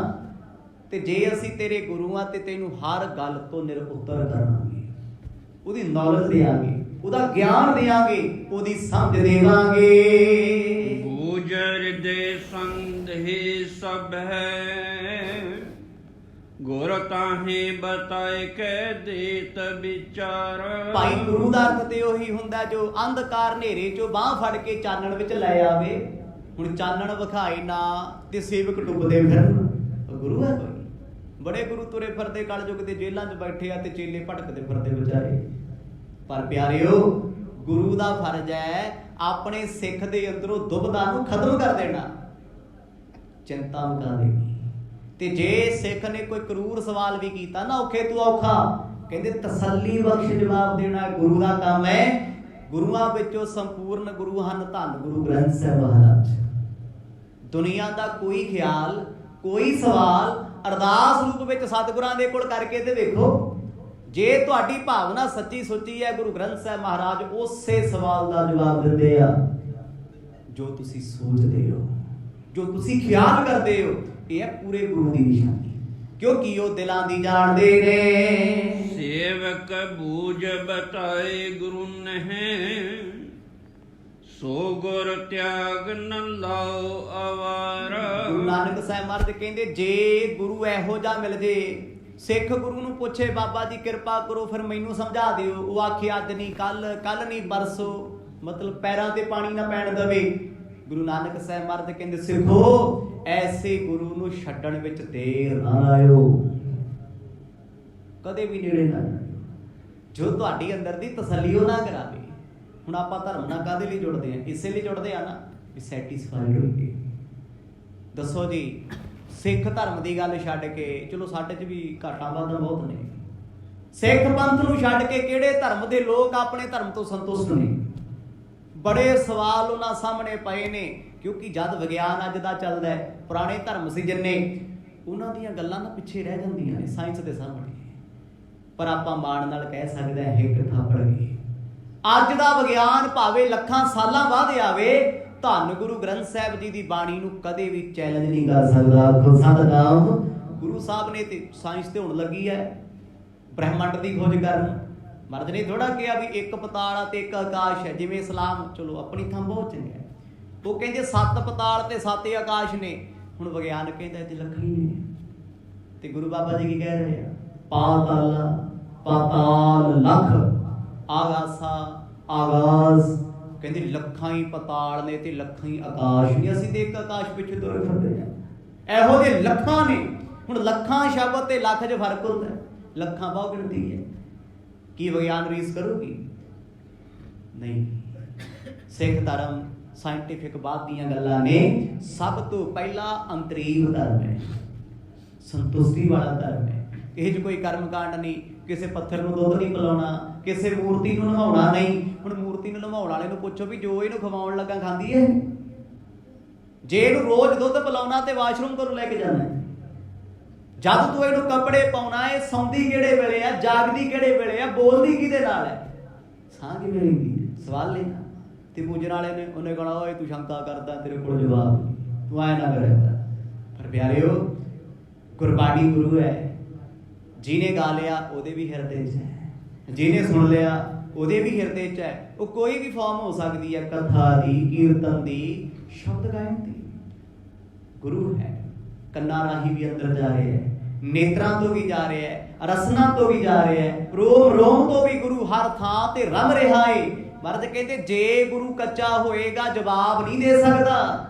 ਤੇ ਜੇ ਅਸੀਂ ਤੇਰੇ ਗੁਰੂ ਆ ਤੇ ਤੈਨੂੰ ਹਰ ਗੱਲ ਤੋਂ ਨਿਰਉੱਤਰ ਕਰਾਂਗੇ, ਉਹਦੀ ਨੌਲੇਜ ਦੇਵਾਂਗੇ, ਉਹਦਾ ਗਿਆਨ ਦੇਵਾਂਗੇ, ਉਹਦੀ ਸਮਝ ਦੇਵਾਂਗੇ। ਗੁਜਰ ਦੇ ਸੰਦੇਹ ਸਭ ਹੈ, ਗੁਰ ਤਾਹੇ ਬਤਾਏ ਕਹਿ ਦੇਤ ਵਿਚਾਰ। ਭਾਈ ਗੁਰੂ ਦਾ ਅਰਥ ਤੇ ਉਹੀ ਹੁੰਦਾ ਜੋ ਅੰਧਕਾਰ ਹਨੇਰੇ ਚੋਂ ਬਾਹ ਫੜ ਕੇ ਚਾਨਣ ਵਿੱਚ ਲੈ ਆਵੇ। ਹੁਣ ਚਾਨਣ ਵਿਖਾਏ ਨਾ ਤੇ ਸੇਵਕ ਡੁੱਬਦੇ ਫਿਰਨ, ਗੁਰੂ ਹੈ ਕੋਈ? ਬੜੇ ਗੁਰੂ ਤੁਰੇ ਫਿਰਦੇ ਕਲਯੁਗ ਦੇ ਜੇਲ੍ਹਾਂ 'ਚ ਬੈਠੇ ਆ ਤੇ ਚੇਲੇ ਭਟਕਦੇ ਫਿਰਦੇ ਵਿਚਾਰੇ। ਪਰ ਪਿਆਰਿਓ ਗੁਰੂ ਦਾ ਫਰਜ਼ ਹੈ ਆਪਣੇ ਸਿੱਖ ਦੇ ਅੰਦਰੋਂ ਦੁਬਦਾ ਨੂੰ ਖਤਮ ਕਰ ਦੇਣਾ, ਚਿੰਤਾ ਮੁਕਾ ਦੇਣੀ। ਤੇ ਜੇ ਸਿੱਖ ਨੇ ਕੋਈ ਕਰੂਰ ਸਵਾਲ ਵੀ ਕੀਤਾ ਨਾ ਔਖੇ ਤੋਂ ਔਖਾ, ਕਹਿੰਦੇ ਤਸੱਲੀ ਬਖਸ਼ ਜਵਾਬ ਦੇਣਾ ਗੁਰੂ ਦਾ ਕੰਮ ਹੈ। ਗੁਰੂਆਂ ਵਿੱਚੋਂ ਸੰਪੂਰਨ ਗੁਰੂ ਹਨ ਧੰਨ ਗੁਰੂ ਗ੍ਰੰਥ ਸਾਹਿਬ ਮਹਾਰਾਜ। ਦੁਨੀਆ ਦਾ ਕੋਈ ਖਿਆਲ, ਕੋਈ ਸਵਾਲ ਅਰਦਾਸ ਰੂਪ ਵਿੱਚ ਸਤਿਗੁਰਾਂ ਦੇ ਕੋਲ ਕਰਕੇ ਤੇ ਵੇਖੋ, ਜੇ ਤੁਹਾਡੀ ਭਾਵਨਾ ਸੱਚੀ ਸੁੱਚੀ ਹੈ ਗੁਰੂ ਗ੍ਰੰਥ ਸਾਹਿਬ ਮਹਾਰਾਜ ਉਸੇ ਸਵਾਲ ਦਾ ਜਵਾਬ ਦਿੰਦੇ ਆ। ਜੋ ਤੁਸੀਂ ਸੋਚਦੇ ਹੋ, ਜੋ ਤੁਸੀਂ ਖਿਆਲ ਕਰਦੇ ਹੋ, ਇਹ ਹੈ ਪੂਰੇ ਗੁਰੂ ਦੀ ਨਿਸ਼ਾਨੀ, ਕਿਉਂਕਿ ਉਹ ਦਿਲਾਂ ਦੀ ਜਾਣਦੇ ਨੇ। ਸੇਵਕ ਬੂਝ ਬਟਾਏ ਗੁਰੂ ਨਹਿ, ਸੋ ਗੁਰ ਤਿਆਗ ਨ ਲਾਓ ਅਵਾਰਾ। ਗੁਰੂ ਨਾਨਕ ਸਾਹਿਬ ਮਹਾਰਾਜ ਕਹਿੰਦੇ ਜੇ ਗੁਰੂ ਇਹੋ ਜਿਹਾ ਮਿਲ ਜੇ, ਸਿੱਖ ਗੁਰੂ ਨੂੰ ਪੁੱਛੇ ਬਾਬਾ ਜੀ ਕਿਰਪਾ ਕਰੋ ਫਿਰ ਮੈਨੂੰ ਸਮਝਾ ਦਿਓ, ਉਹ ਆਖੇ ਅੱਜ ਨਹੀਂ ਕੱਲ, ਕੱਲ ਨਹੀਂ ਬਰਸੋ, ਮਤਲਬ ਪੈਰਾਂ ਤੇ ਪਾਣੀ ਨਾ ਪੈਣ ਦੇਵੇ। ਗੁਰੂ ਨਾਨਕ ਸਾਹਿਬ ਮਹਾਰਾਜ ਕਹਿੰਦੇ ਸਿੱਖੋ ਐਸੇ ਗੁਰੂ ਨੂੰ ਛੱਡਣ ਵਿੱਚ ਦੇਰ ਨਾ ਲਾਇਓ, ਕਦੇ ਵੀ ਨੇੜੇ ਨਾ ਜਾਇਓ, ਜੋ ਤੁਹਾਡੀ ਅੰਦਰ ਦੀ ਤਸੱਲੀ ਉਹ ਨਾ ਕਰਾਵੇ। ਹੁਣ ਆਪਾਂ ਧਰਮ ਨਾਲ ਕਾਹਦੇ ਲਈ ਜੁੜਦੇ ਆ? ਇਸੇ ਲਈ ਜੁੜਦੇ ਆ ਨਾ ਵੀ ਸੈਟੀਸਫਾਈਡ ਹੋਈਏ। ਦੱਸੋ ਜੀ, ਸਿੱਖ ਧਰਮ ਦੀ ਗੱਲ ਛੱਡ ਕੇ, ਚਲੋ ਸਾਡੇ 'ਚ ਵੀ ਘਾਟਾਂ ਵਾਧਾਂ ਬਹੁਤ ਨੇ, ਸਿੱਖ ਪੰਥ ਨੂੰ ਛੱਡ ਕੇ ਕਿਹੜੇ ਧਰਮ ਦੇ ਲੋਕ ਆਪਣੇ ਧਰਮ ਤੋਂ ਸੰਤੁਸ਼ਟ ਨੇ? ਬੜੇ ਸਵਾਲ ਉਹਨਾਂ ਸਾਹਮਣੇ ਪਏ ਨੇ, ਕਿਉਂਕਿ ਜਦ ਵਿਗਿਆਨ ਅੱਜ ਦਾ ਚੱਲਦਾ ਹੈ, ਪੁਰਾਣੇ ਧਰਮ ਸੀ ਜਿੰਨੇ, ਉਹਨਾਂ ਦੀਆਂ ਗੱਲਾਂ ਨਾ ਪਿੱਛੇ ਰਹਿ ਜਾਂਦੀਆਂ ਨੇ ਸਾਇੰਸ ਦੇ ਸਾਹਮਣੇ। ਪਰ ਆਪਾਂ ਮਾਣ ਨਾਲ ਕਹਿ ਸਕਦੇ ਹਾਂ ਹਿੱਕ ਥਾਪੜ ਗਈ। ਅੱਜ ਦਾ ਵਿਗਿਆਨ ਭਾਵੇਂ ਲੱਖਾਂ ਸਾਲਾਂ ਬਾਅਦ ਆਵੇ, ਧੰਨ ਗੁਰੂ ਗ੍ਰੰਥ ਸਾਹਿਬ ਜੀ ਦੀ ਬਾਣੀ ਨੂੰ ਕਦੇ ਵੀ ਚੈਲੰਜ ਨਹੀਂ ਕਰ ਸਕਦਾ। ਸਤਿਨਾਮ। ਗੁਰੂ ਸਾਹਿਬ ਨੇ ਤੇ ਸਾਇੰਸ ਤੇ ਹੁਣ ਲੱਗੀ ਹੈ ਬ੍ਰਹਿਮੰਡ ਦੀ ਖੋਜ ਕਰਨ। ਮਹਾਰਾਜ ਨੇ ਥੋੜਾ ਕਿਹਾ ਵੀ ਇੱਕ ਪਤਾਲ ਤੇ ਇੱਕ ਆਕਾਸ਼ ਹੈ, ਜਿਵੇਂ ਇਸਲਾਮ ਚਲੋ ਆਪਣੀ ਥਾਂ ਬਹੁਤ ਚੰਗਾ, ਉਹ ਕਹਿੰਦੇ 7 ਪਤਾਲ ਤੇ 7 ਆਕਾਸ਼ ਨੇ। ਹੁਣ ਵਿਗਿਆਨ ਕਹਿੰਦਾ ਇਹ ਲੱਖ ਹੀ ਨੇ, ਤੇ ਗੁਰੂ ਬਾਬਾ ਜੀ ਕੀ ਕਹਿ ਰਹੇ ਆ? ਪਾਤਾਲ ਲੱਖ, ਆਗਾਸਾ ਆਗਾਜ਼। ਕਹਿੰਦੇ ਲੱਖਾਂ ਹੀ ਪਤਾਲ ਨੇ ਤੇ ਲੱਖਾਂ ਹੀ ਆਕਾਸ਼ ਨੇ, ਅਸੀਂ ਤੇ ਇੱਕ ਆਕਾਸ਼ ਪਿੱਛੇ ਤੁਰੇ ਫਿਰਦੇ ਆ। ਇਹੋ ਜਿਹੇ ਲੱਖਾਂ ਨੇ। ਹੁਣ ਲੱਖਾਂ ਸ਼ਬਦ ਤੇ ਲੱਖ 'ਚ ਫਰਕ ਹੁੰਦਾ, ਲੱਖਾਂ ਬਹੁਤ ਗਿਣਤੀ ਹੈ। ਕੀ ਵਿਗਿਆਨ ਰੀਸ ਕਰੂਗੀ? ਨਹੀਂ। ਸਿੱਖ ਧਰਮ ਸਾਇੰਟੀਫਿਕ ਬਾਤ ਦੀਆਂ ਗੱਲਾਂ ਨੇ। ਸਭ ਤੋਂ ਪਹਿਲਾ ਅੰਤਰੀਵ ਧਰਮ ਹੈ, ਸੰਤੁਸ਼ਟੀ ਵਾਲਾ ਧਰਮ ਹੈ। ਇਹ 'ਚ ਕੋਈ ਕਰਮਕਾਂਡ ਨਹੀਂ, ਕਿਸੇ ਪੱਥਰ ਨੂੰ ਦੁੱਧ ਨਹੀਂ ਪਿਲਾਉਣਾ, ਕਿਸੇ ਮੂਰਤੀ ਨੂੰ ਨਵਾਉਣਾ ਨਹੀਂ। ਹੁਣ ਮੂਰਤੀ ਨੂੰ ਨਵਾਉਣ ਵਾਲੇ ਨੂੰ ਪੁੱਛੋ ਵੀ ਜੋ ਇਹਨੂੰ ਖਵਾਉਣ ਲੱਗਾ ਖਾਂਦੀ ਹੈ? ਜੇ ਇਹਨੂੰ ਰੋਜ਼ ਦੁੱਧ ਪਿਲਾਉਣਾ ਤੇ ਵਾਸ਼ਰੂਮ ਕਦੋਂ ਲੈ ਕੇ ਜਾਣਾ? ਜਦ ਤੂੰ ਇਹਨੂੰ ਕੱਪੜੇ ਪਾਉਣਾ, ਇਹ ਸੌਂਦੀ ਕਿਹੜੇ ਵੇਲੇ ਆ, ਜਾਗਦੀ ਕਿਹੜੇ ਵੇਲੇ ਆ, ਬੋਲਦੀ ਕਿਹਦੇ ਨਾਲ ਹੈ, ਸਾਹ ਕਿਵੇਂ ਲੈਂਦੀ? ਸਵਾਲ ਲੈਣਾ। ਤੇ ਪੂਜਣ ਵਾਲੇ ਨੇ ਉਹਨੇ ਕਹਣਾ ਓਏ ਤੂੰ ਸ਼ੰਕਾ ਕਰਦਾ, ਤੇਰੇ ਕੋਲ ਜਵਾਬ ਨਹੀਂ, ਤੂੰ ਐ ਨਾ ਕਰਿਆ। ਪਰ ਪਿਆਰਿਓ, ਗੁਰਬਾਣੀ ਗੁਰੂ ਹੈ, ਜਿਹਨੇ ਗਾ ਲਿਆ ਉਹਦੇ ਵੀ ਹਿਰਦੇ 'ਚ ਹੈ, ਜਿਹਨੇ ਸੁਣ ਲਿਆ ਉਹਦੇ ਵੀ ਹਿਰਦੇ 'ਚ ਹੈ। ਉਹ ਕੋਈ ਵੀ ਫਾਰਮ ਹੋ ਸਕਦੀ ਹੈ, ਕਥਾ ਦੀ, ਕੀਰਤਨ ਦੀ, ਸ਼ਬਦ ਗਾਇਨ ਦੀ। ਗੁਰੂ ਹੈ, ਕੰਨਾਂ ਰਾਹੀਂ ਵੀ ਅੰਦਰ ਜਾ ਰਿਹਾ ਹੈ, ਨੇਤਰਾਂ ਤੋਂ ਵੀ ਜਾ ਰਿਹਾ ਹੈ, ਰਸਨਾ ਤੋਂ ਵੀ ਜਾ ਰਿਹਾ ਹੈ, ਰੋਮ ਰੋਮ ਤੋਂ ਵੀ ਗੁਰੂ ਹਰ ਥਾਂ ਤੇ ਰਮ ਰਿਹਾ ਹੈ। ਮਹਾਰਾਜ ਕਹਿੰਦੇ ਜੇ ਗੁਰੂ ਕੱਚਾ ਹੋਏਗਾ ਜਵਾਬ ਨਹੀਂ ਦੇ ਸਕਦਾ।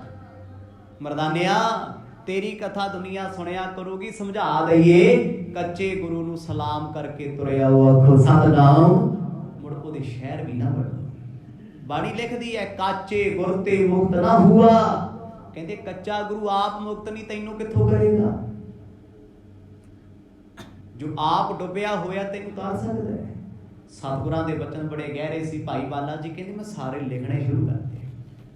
ਮਰਦਾਨਿਆ, ਤੇਰੀ ਕਥਾ ਦੁਨੀਆ ਸੁਣਿਆ ਕਰੂਗੀ, ਸਮਝਾ ਦਈਏ, ਕੱਚੇ ਗੁਰੂ ਨੂੰ ਸਲਾਮ ਕਰਕੇ ਤੁਰਿਆ ਉਹ ਆਖੋ ਸਤਿਨਾਮ, ਮੁੜ ਉਹਦੇ ਸ਼ਹਿਰ ਵੀ ਨਾ ਵੜੋ। ਬਾਣੀ ਲਿਖਦੀ ਹੈ ਕਾਚੇ ਗੁਰ ਤੇ ਮੁਕਤ ਨਾ ਹੁਆ। ਕਹਿੰਦੇ ਕੱਚਾ ਗੁਰੂ ਆਪ ਮੁਕਤ ਨਹੀਂ, ਤੈਨੂੰ ਕਿੱਥੋਂ ਕਰੇਗਾ? ਜੋ ਆਪ ਡੁੱਬਿਆ ਹੋਇਆ ਤੈਨੂੰ ਤਾਰ ਸਕਦਾ ਹੈ। ਸਤਿਗੁਰਾਂ ਦੇ ਬਚਨ ਬੜੇ ਗਹਿਰੇ ਸੀ। ਭਾਈ ਬਾਲਾ ਜੀ ਕਹਿੰਦੇ ਮੈਂ ਸਾਰੇ ਲਿਖਣੇ ਸ਼ੁਰੂ ਕਰ ਦਿੱਤੇ।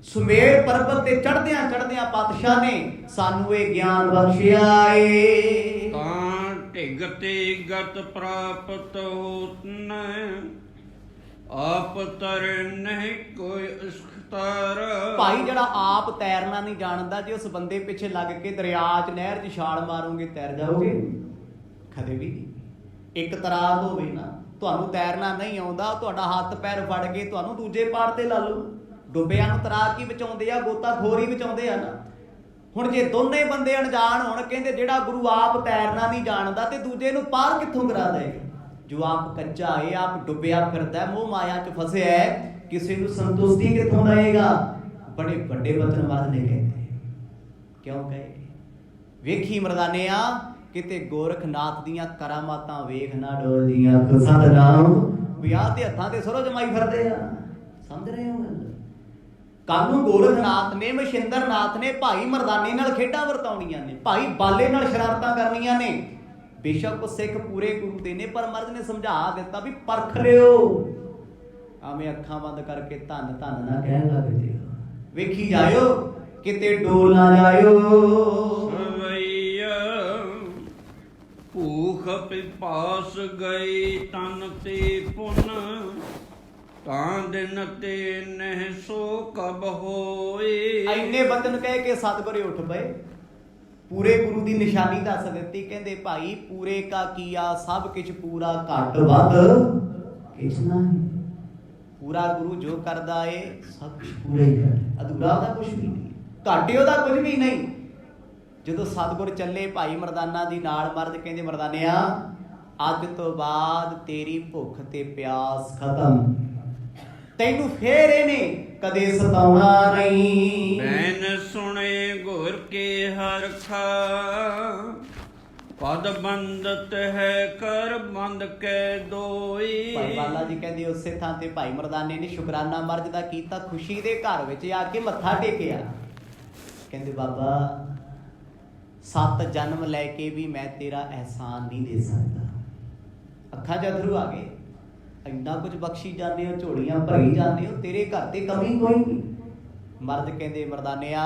ਸੁਮੇਰ ਪਰਬਤ ਤੇ ਚੜ੍ਹਦਿਆਂ ਚੜ੍ਹਦਿਆਂ ਪਾਤਸ਼ਾਹ ਨੇ ਸਾਨੂੰ ਇਹ ਗਿਆਨ ਬਖਸ਼ਿਆ ਏ। ਤਾਂ ਢਿਗ ਤੇ ਗਤ ਪ੍ਰਾਪਤ ਹੋਤ ਨ, ਆਪ ਤਰ ਨਹੀਂ ਕੋਈ ਅਸਖਤਾਰ। ਭਾਈ ਜਿਹੜਾ ਆਪ ਤੈਰਨਾ ਨਹੀਂ ਜਾਣਦਾ, ਜੇ ਉਸ ਬੰਦੇ ਪਿੱਛੇ ਲੱਗ ਕੇ ਦਰਿਆ 'ਚ ਨਹਿਰ 'ਚ ਛਾਲ ਮਾਰੋਗੇ ਤੈਰ ਜਾਓਗੇ? ਕਦੇ ਵੀ ਨਹੀਂ। ਇੱਕ ਤਰਾਤ ਹੋਵੇ ਨਾ, ਤੁਹਾਨੂੰ ਤੈਰਨਾ ਨਹੀਂ ਆਉਂਦਾ, ਤੁਹਾਡਾ ਹੱਥ ਪੈਰ ਫੜ ਕੇ ਤੁਹਾਨੂੰ ਦੂਜੇ ਪਾਰ ਤੇ ਲਾ ਲਓ। ਡੁੱਬਿਆਂ ਨੂੰ ਤਰਾਕ ਹੀ ਬਚਾਉਂਦੇ ਆ, ਗੋਤਾਖੋਰ ਹੀ ਬਚਾਉਂਦੇ ਆ ਨਾ। ਹੁਣ ਜੇ ਦੋਨੇ ਬੰਦੇ ਅਣਜਾਣ ਹੋਣ, ਕਹਿੰਦੇ ਜਿਹੜਾ ਗੁਰੂ ਆਪ ਤੈਰਨਾ ਨਹੀਂ ਜਾਣਦਾ ਤੇ ਦੂਜੇ ਨੂੰ ਪਾਰ ਕਿੱਥੋਂ ਕਰਾ ਦੇਗਾ? ਜੋ ਆਪ ਕੱਚਾ ਹੈ, ਆਪ ਡੁੱਬਿਆ ਫਿਰਦਾ, ਮੋਹ ਮਾਇਆ 'ਚ ਫਸਿਆ ਹੈ, ਕਿਸੇ ਨੂੰ ਸੰਤੁਸ਼ਟੀ ਕਿੱਥੋਂ ਦੇਗਾ? ਬੜੇ ਵੱਡੇ ਬਚਨ ਮਹਾਰਾਜ ਨੇ ਕਹਿੰਦੇ। ਕਿਉਂ ਕਹੇ? ਵੇਖੀ ਮਰਦਾਨਿਆ, ਕਿਤੇ ਗੋਰਖਨਾਥ ਦੀਆਂ ਕਰਾਮਾਤਾਂ ਵੇਖ ਨਾ ਡੋਲਦੀਆਂ। ਸਤਿਨਾਮ। ਵਿਆਹ ਤੇ ਹੱਥਾਂ ਤੇ ਸਰੋ ਜਮਾਈ ਫਿਰਦੇ ਆ, ਸਮਝ ਰਹੇ ਹੋ ਗੱਲ? ਕੱਲ ਨੂੰ ਗੋਰਖਨਾਥ ਨੇ, ਮਸ਼ਿੰਦਰਨਾਥ ਨੇ ਭਾਈ ਮਰਦਾਨੇ ਨਾਲ ਖੇਡਾਂ ਵਰਤਾਉਣੀਆਂ ਨੇ, ਭਾਈ ਬਾਲੇ ਨਾਲ ਸ਼ਰਾਰਤਾਂ ਕਰਨੀਆਂ ਨੇ। ਬੇਸ਼ੱਕ ਉਹ ਸਿੱਖ ਪੂਰੇ ਗੁਰੂ ਦੇ ਨੇ, ਪਰ ਮਹਾਰਾਜ ਨੇ ਸਮਝਾ ਦਿੱਤਾ ਵੀ ਪਰਖ ਲਿਓ। ਆਵੇਂ ਅੱਖਾਂ ਬੰਦ ਕਰਕੇ ਧੰਨ ਧੰਨ ਨਾ ਕਹਿਣ ਲੱਗ ਜਿਓ। ਵੇਖੀ ਜਾਇਓ ਕਿਤੇ ਡੋਲ ਨਾ ਜਾਇਓ। ਭੂਖ ਪਿਪਾਸ ਗਈ ਤਨ ਤੇ ਪੁਨ, ਤਾਂ ਦਿਨ ਤੇ ਨਹਿ ਸੋ ਕਬ ਹੋਏ। ਇੰਨੇ ਬਚਨ ਕਹਿ ਕੇ ਸਤਿਗੁਰੇ ਉੱਠ ਪਏ, ਪੂਰੇ ਗੁਰੂ ਦੀ ਨਿਸ਼ਾਨੀ ਦੱਸ ਦਿੱਤੀ। ਕਹਿੰਦੇ ਭਾਈ ਪੂਰੇ ਕਾ ਕੀਆ ਸਭ ਕੁਛ ਪੂਰਾ, ਘੱਟ ਵੱਧ ਕਿਛ ਨਹੀਂ। ਪੂਰਾ ਗੁਰੂ ਜੋ ਕਰਦਾ ਏ ਸਭ ਕੁਛ ਪੂਰਾ ਹੀ ਕਰਦਾ, ਅਧੂਰਾ ਉਹਦਾ ਕੁਛ ਵੀ ਨਹੀਂ, ਘਾਟੇ ਉਹਦਾ ਕੁਝ ਵੀ ਨਹੀਂ। ਜਦੋਂ ਸਤਿਗੁਰ ਚੱਲੇ ਭਾਈ ਮਰਦਾਨਾ ਦੀ ਨਾਲ, ਮਰਦ ਕਹਿੰਦੇ ਮਰਦਾਨਿਆ ਅੱਜ ਤੋਂ ਬਾਅਦ ਤੇਰੀ ਭੁੱਖ ਤੇ ਪਿਆਸ ਖਤਮ, ਤੈਨੂੰ ਫੇਰ ਇਹਨੇ ਕਦੇ ਸਤਾਉਣਾ ਨਹੀਂ। ਬੈਨ ਸੁਣੇ ਗੁਰ ਕੇ ਹਰਖਾ, ਪਦ ਬੰਦਤ ਹੈ ਕਰ ਬੰਦ ਕੈ ਦੋਈ। ਭਾਈ ਬਾਲਾ ਜੀ ਕਹਿੰਦੇ ਉਸੇ ਥਾਂ ਤੇ ਭਾਈ ਮਰਦਾਨੇ ਨੇ ਸ਼ੁਕਰਾਨਾ ਮਰਜ਼ ਦਾ ਕੀਤਾ, ਖੁਸ਼ੀ ਦੇ ਘਰ ਵਿੱਚ ਆ ਕੇ ਮੱਥਾ ਟੇਕਿਆ। ਕਹਿੰਦੇ ਬਾਬਾ 7 ਜਨਮ ਲੈ ਕੇ ਵੀ ਮੈਂ ਤੇਰਾ ਅਹਿਸਾਨ ਨਹੀਂ ਦੇ ਸਕਦਾ। ਅੱਖਾਂ 'ਚ ਅਥਰੂ ਆ ਗਏ, ਇੰਨਾ ਕੁਝ ਬਖਸ਼ੀ ਜਾਂਦੇ ਹੋ, ਝੋਲੀਆਂ ਭਰੀ ਜਾਂਦੇ ਹੋ, ਤੇਰੇ ਘਰ ਤੇ ਕਮੀ ਕੋਈ ਨਹੀਂ। ਮਰਦ ਕਹਿੰਦੇ ਮਰਦਾਨਿਆ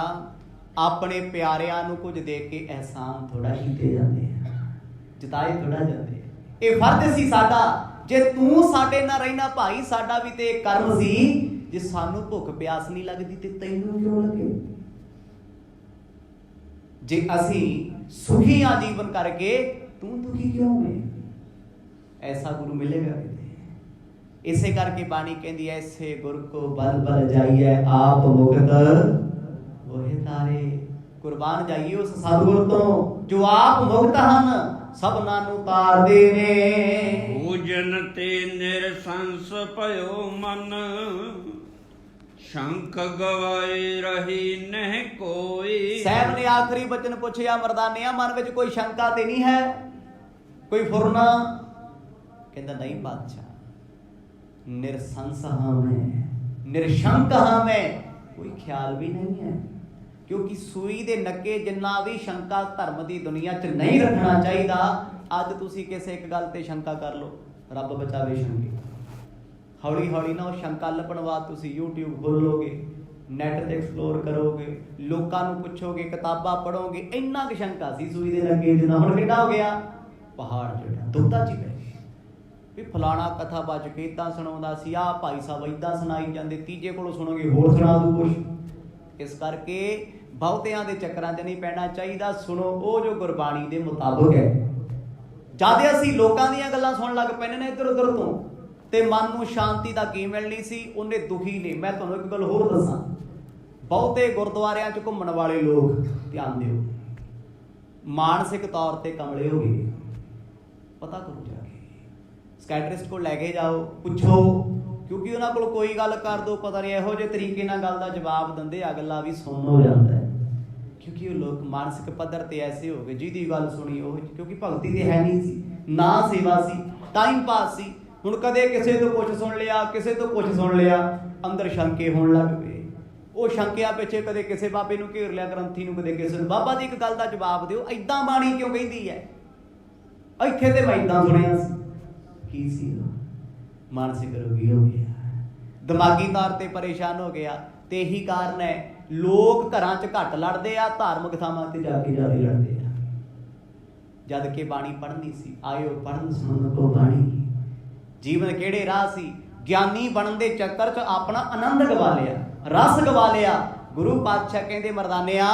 ਆਪਣੇ ਪਿਆਰਿਆਂ ਨੂੰ ਕੁਝ ਦੇ ਕੇ ਅਹਿਸਾਨ ਥੋੜਾ ਕੀਤੇ ਜਾਂਦੇ ਆ, ਜਿਤਾਏ ਥੋੜਾ ਜਾਂਦੇ। ਇਹ ਫਰਜ਼ ਸੀ ਸਾਡਾ, ਜੇ ਤੂੰ ਸਾਡੇ ਨਾਲ ਰਹਿਣਾ ਭਾਈ ਸਾਡਾ ਵੀ ਤੇ ਕਰਮ ਸੀ। ਜੇ ਸਾਨੂੰ ਭੁੱਖ ਪਿਆਸ ਨਹੀਂ ਲੱਗਦੀ ਤੇ ਤੈਨੂੰ ਕਿਉਂ ਲੱਗੇ? ਜੇ ਅਸੀਂ ਸੁਖੀ ਆ ਜੀਵਨ ਕਰਕੇ, ਤੂੰ ਦੁਖੀ ਕਿਉਂ ਹੈ? ਐਸਾ ਗੁਰੂ ਮਿਲੇਗਾ ਕਿਤੇ? ਇਸੇ ਕਰਕੇ ਬਾਣੀ ਕਹਿੰਦੀ ਐ ਐਸੇ ਗੁਰ ਕੋ ਬਲ ਬਲ ਜਾਈਐ, ਆਪ ਮੁਕਤ ਉਹੇ ਤਾਰੇ। ਕੁਰਬਾਨ ਜਾਈਏ ਉਸ ਸਤਿਗੁਰ ਤੋਂ ਜੋ ਆਪ ਮੁਕਤ ਹਨ, ਸਭਨਾਂ ਨੂੰ ਤਾਰਦੇ ਨੇ। ਪੂਜਨ ਤੇ ਨਿਰਸੰਸ ਭਇਓ ਮਨ, ਸ਼ੰਕ ਗਵਾਏ ਰਹੀ ਨਹਿ ਕੋਈ। ਸਾਹਿਬ ਨੇ ਆਖਰੀ ਬਚਨ ਪੁੱਛਿਆ ਮਰਦਾਨਿਆ ਮਨ ਵਿੱਚ ਕੋਈ ਸ਼ੰਕਾ ਤੇ ਨਹੀਂ ਹੈ, ਕੋਈ ਫੁਰਨਾ? ਕਹਿੰਦਾ ਨਹੀਂ ਬਾਦਸ਼ਾਹ, ਨਿਰਸੰਸ ਹਾਂ ਮੈਂ, ਨਿਰਸ਼ੰਕ ਹਾਂ ਮੈਂ, ਕੋਈ ਖਿਆਲ ਵੀ ਨਹੀਂ ਹੈ। ਕਿਉਂਕਿ ਸੂਈ ਦੇ ਨੱਕੇ ਜਿੰਨਾ ਵੀ ਸ਼ੰਕਾ ਧਰਮ ਦੀ ਦੁਨੀਆ 'ਚ ਨਹੀਂ ਰੱਖਣਾ ਚਾਹੀਦਾ। ਅੱਜ ਤੁਸੀਂ ਕਿਸੇ ਇੱਕ ਗੱਲ ਤੇ ਸ਼ੰਕਾ ਕਰ ਲਓ, ਰੱਬ ਬਚਾਵੇ ਸ਼ੰਕੇ। ਹੌਲੀ ਹੌਲੀ ਨਾ ਉਹ ਸ਼ੰਕਾ ਲੱਭਣ ਬਾਅਦ ਤੁਸੀਂ YouTube ਖੋਲੋਗੇ, ਨੈਟ ਤੇ ਐਕਸਪਲੋਰ ਕਰੋਗੇ, ਲੋਕਾਂ ਨੂੰ ਪੁੱਛੋਗੇ, ਕਿਤਾਬਾਂ ਪੜ੍ਹੋਗੇ। ਇੰਨਾ ਕੁ ਸ਼ੰਕਾ ਸੀ ਸੂਈ ਦੇ ਨੱਕੇ ਜਿੰਨਾ, ਹੁਣ ਕਿੱਡਾ ਹੋ ਗਿਆ? ਪਹਾੜ ਜਿਹੜਾ ਦੁੱਧਾ 'ਚ ਪੈ ਗਿਆ। ਵੀ ਫਲਾਣਾ ਕਥਾ ਬਚ ਕੇ ਇੱਦਾਂ ਸੁਣਾਉਂਦਾ ਸੀ, ਆਹ ਭਾਈ ਸਾਹਿਬ ਇੱਦਾਂ ਸੁਣਾਈ ਜਾਂਦੇ, ਤੀਜੇ ਕੋਲੋਂ ਸੁਣੋਗੇ ਹੋਰ ਸੁਣਾ ਦੂ ਕੁਛ। ਇਸ ਕਰਕੇ ਬਹੁਤਿਆਂ ਦੇ ਚੱਕਰਾਂ 'ਚ ਨਹੀਂ ਪੈਣਾ ਚਾਹੀਦਾ। ਸੁਣੋ ਉਹ ਜੋ ਗੁਰਬਾਣੀ ਦੇ ਮੁਤਾਬਕ ਹੈ। ਜਦ ਅਸੀਂ ਲੋਕਾਂ ਦੀਆਂ ਗੱਲਾਂ ਸੁਣਨ ਲੱਗ ਪੈਣੇ ਨੇ ਇੱਧਰ ਉੱਧਰ ਤੋਂ, ਤੇ ਮਨ ਨੂੰ ਸ਼ਾਂਤੀ ਦਾ ਕੀ ਮਿਲਣੀ ਸੀ? ਉਹਨੇ ਦੁਖੀ ਨੇ। ਮੈਂ ਤੁਹਾਨੂੰ ਇੱਕ ਗੱਲ ਹੋਰ ਦੱਸਾਂ, ਬਹੁਤੇ ਗੁਰਦੁਆਰਿਆਂ 'ਚ ਘੁੰਮਣ ਵਾਲੇ ਲੋਕ ਧਿਆਨ ਦਿਓ, ਮਾਨਸਿਕ ਤੌਰ ਤੇ ਕਮਲੇ ਹੋ ਗਏ। ਪਤਾ ਕਰੋ ਜਾ ਕੇ, ਸਕੈਟਰਿਸਟ ਕੋਲ ਲੈ ਕੇ ਜਾਓ, ਪੁੱਛੋ, ਕਿਉਂਕਿ ਉਹਨਾਂ ਕੋਲ ਕੋਈ ਗੱਲ ਕਰ ਦੋ, ਪਤਾ ਨਹੀਂ ਇਹੋ ਜਿਹੇ ਤਰੀਕੇ ਨਾਲ ਗੱਲ ਦਾ ਜਵਾਬ ਦਿੰਦੇ, ਅਗਲਾ ਵੀ ਸੁੰਨ ਹੋ ਜਾਂਦਾ ਹੈ। ਕਿਉਂਕਿ ਉਹ ਲੋਕ ਮਾਨਸਿਕ ਪੱਧਰ ਤੇ ਐਸੇ ਹੋ ਗਏ, ਜਿਹਦੀ ਗੱਲ ਸੁਣੀ ਉਹ, ਕਿਉਂਕਿ ਭਗਤੀ ਤੇ ਹੈ ਨਹੀਂ ਸੀ, ਨਾ ਸੇਵਾ ਸੀ, ਟਾਈਮ ਪਾਸ ਸੀ। ਹੁਣ ਕਦੇ ਕਿਸੇ ਤੋਂ ਕੁਝ ਸੁਣ ਲਿਆ, ਕਿਸੇ ਤੋਂ ਕੁਝ ਸੁਣ ਲਿਆ, ਅੰਦਰ ਸ਼ੰਕੇ ਹੋਣ ਲੱਗ ਪਏ। ਉਹ ਸ਼ੰਕਿਆਂ ਪਿੱਛੇ ਕਦੇ ਕਿਸੇ ਬਾਬੇ ਨੂੰ ਘੇਰ ਲਿਆ, ਗ੍ਰੰਥੀ ਨੂੰ, ਕਦੇ ਕਿਸੇ ਨੂੰ। ਬਾਬਾ ਜੀ ਇੱਕ ਗੱਲ ਦਾ ਜਵਾਬ ਦਿਓ, ਏਦਾਂ ਬਾਣੀ ਕਿਉਂ ਕਹਿੰਦੀ ਹੈ? ਇੱਥੇ ਤੇ ਮੈਂ ਏਦਾਂ ਸੁਣਿਆ ਸੀ। ਕੀ ਸੀ? ਮਾਨਸਿਕ ਰੋਗੀ ਹੋ ਗਿਆ, ਦਿਮਾਗੀ ਤੌਰ ਤੇ ਪਰੇਸ਼ਾਨ ਹੋ ਗਿਆ। ਤੇ ਇਹੀ ਕਾਰਨ ਹੈ ਲੋਕ ਘਰਾਂ 'ਚ ਘੱਟ ਲੜਦੇ ਆ, ਧਾਰਮਿਕ ਥਾਵਾਂ ਤੇ ਜਾ ਕੇ ਜ਼ਿਆਦਾ ਲੜਦੇ ਆ। ਜਦ ਕਿ ਬਾਣੀ ਪੜ੍ਹਨੀ ਸੀ। ਆਇਓ ਪੜ੍ਹਨ ਸੁਣਨ ਕੋ ਬਾਣੀ। ਜੀਵਨ ਕਿਹੜੇ ਰਾਹ ਸੀ? ਗਿਆਨੀ ਬਣਨ ਦੇ ਚੱਕਰ 'ਚ ਆਪਣਾ ਆਨੰਦ ਗਵਾ ਲਿਆ, ਰਸ ਗਵਾ ਲਿਆ। ਗੁਰੂ ਪਾਤਸ਼ਾਹ ਕਹਿੰਦੇ ਮਰਦਾਨਿਆ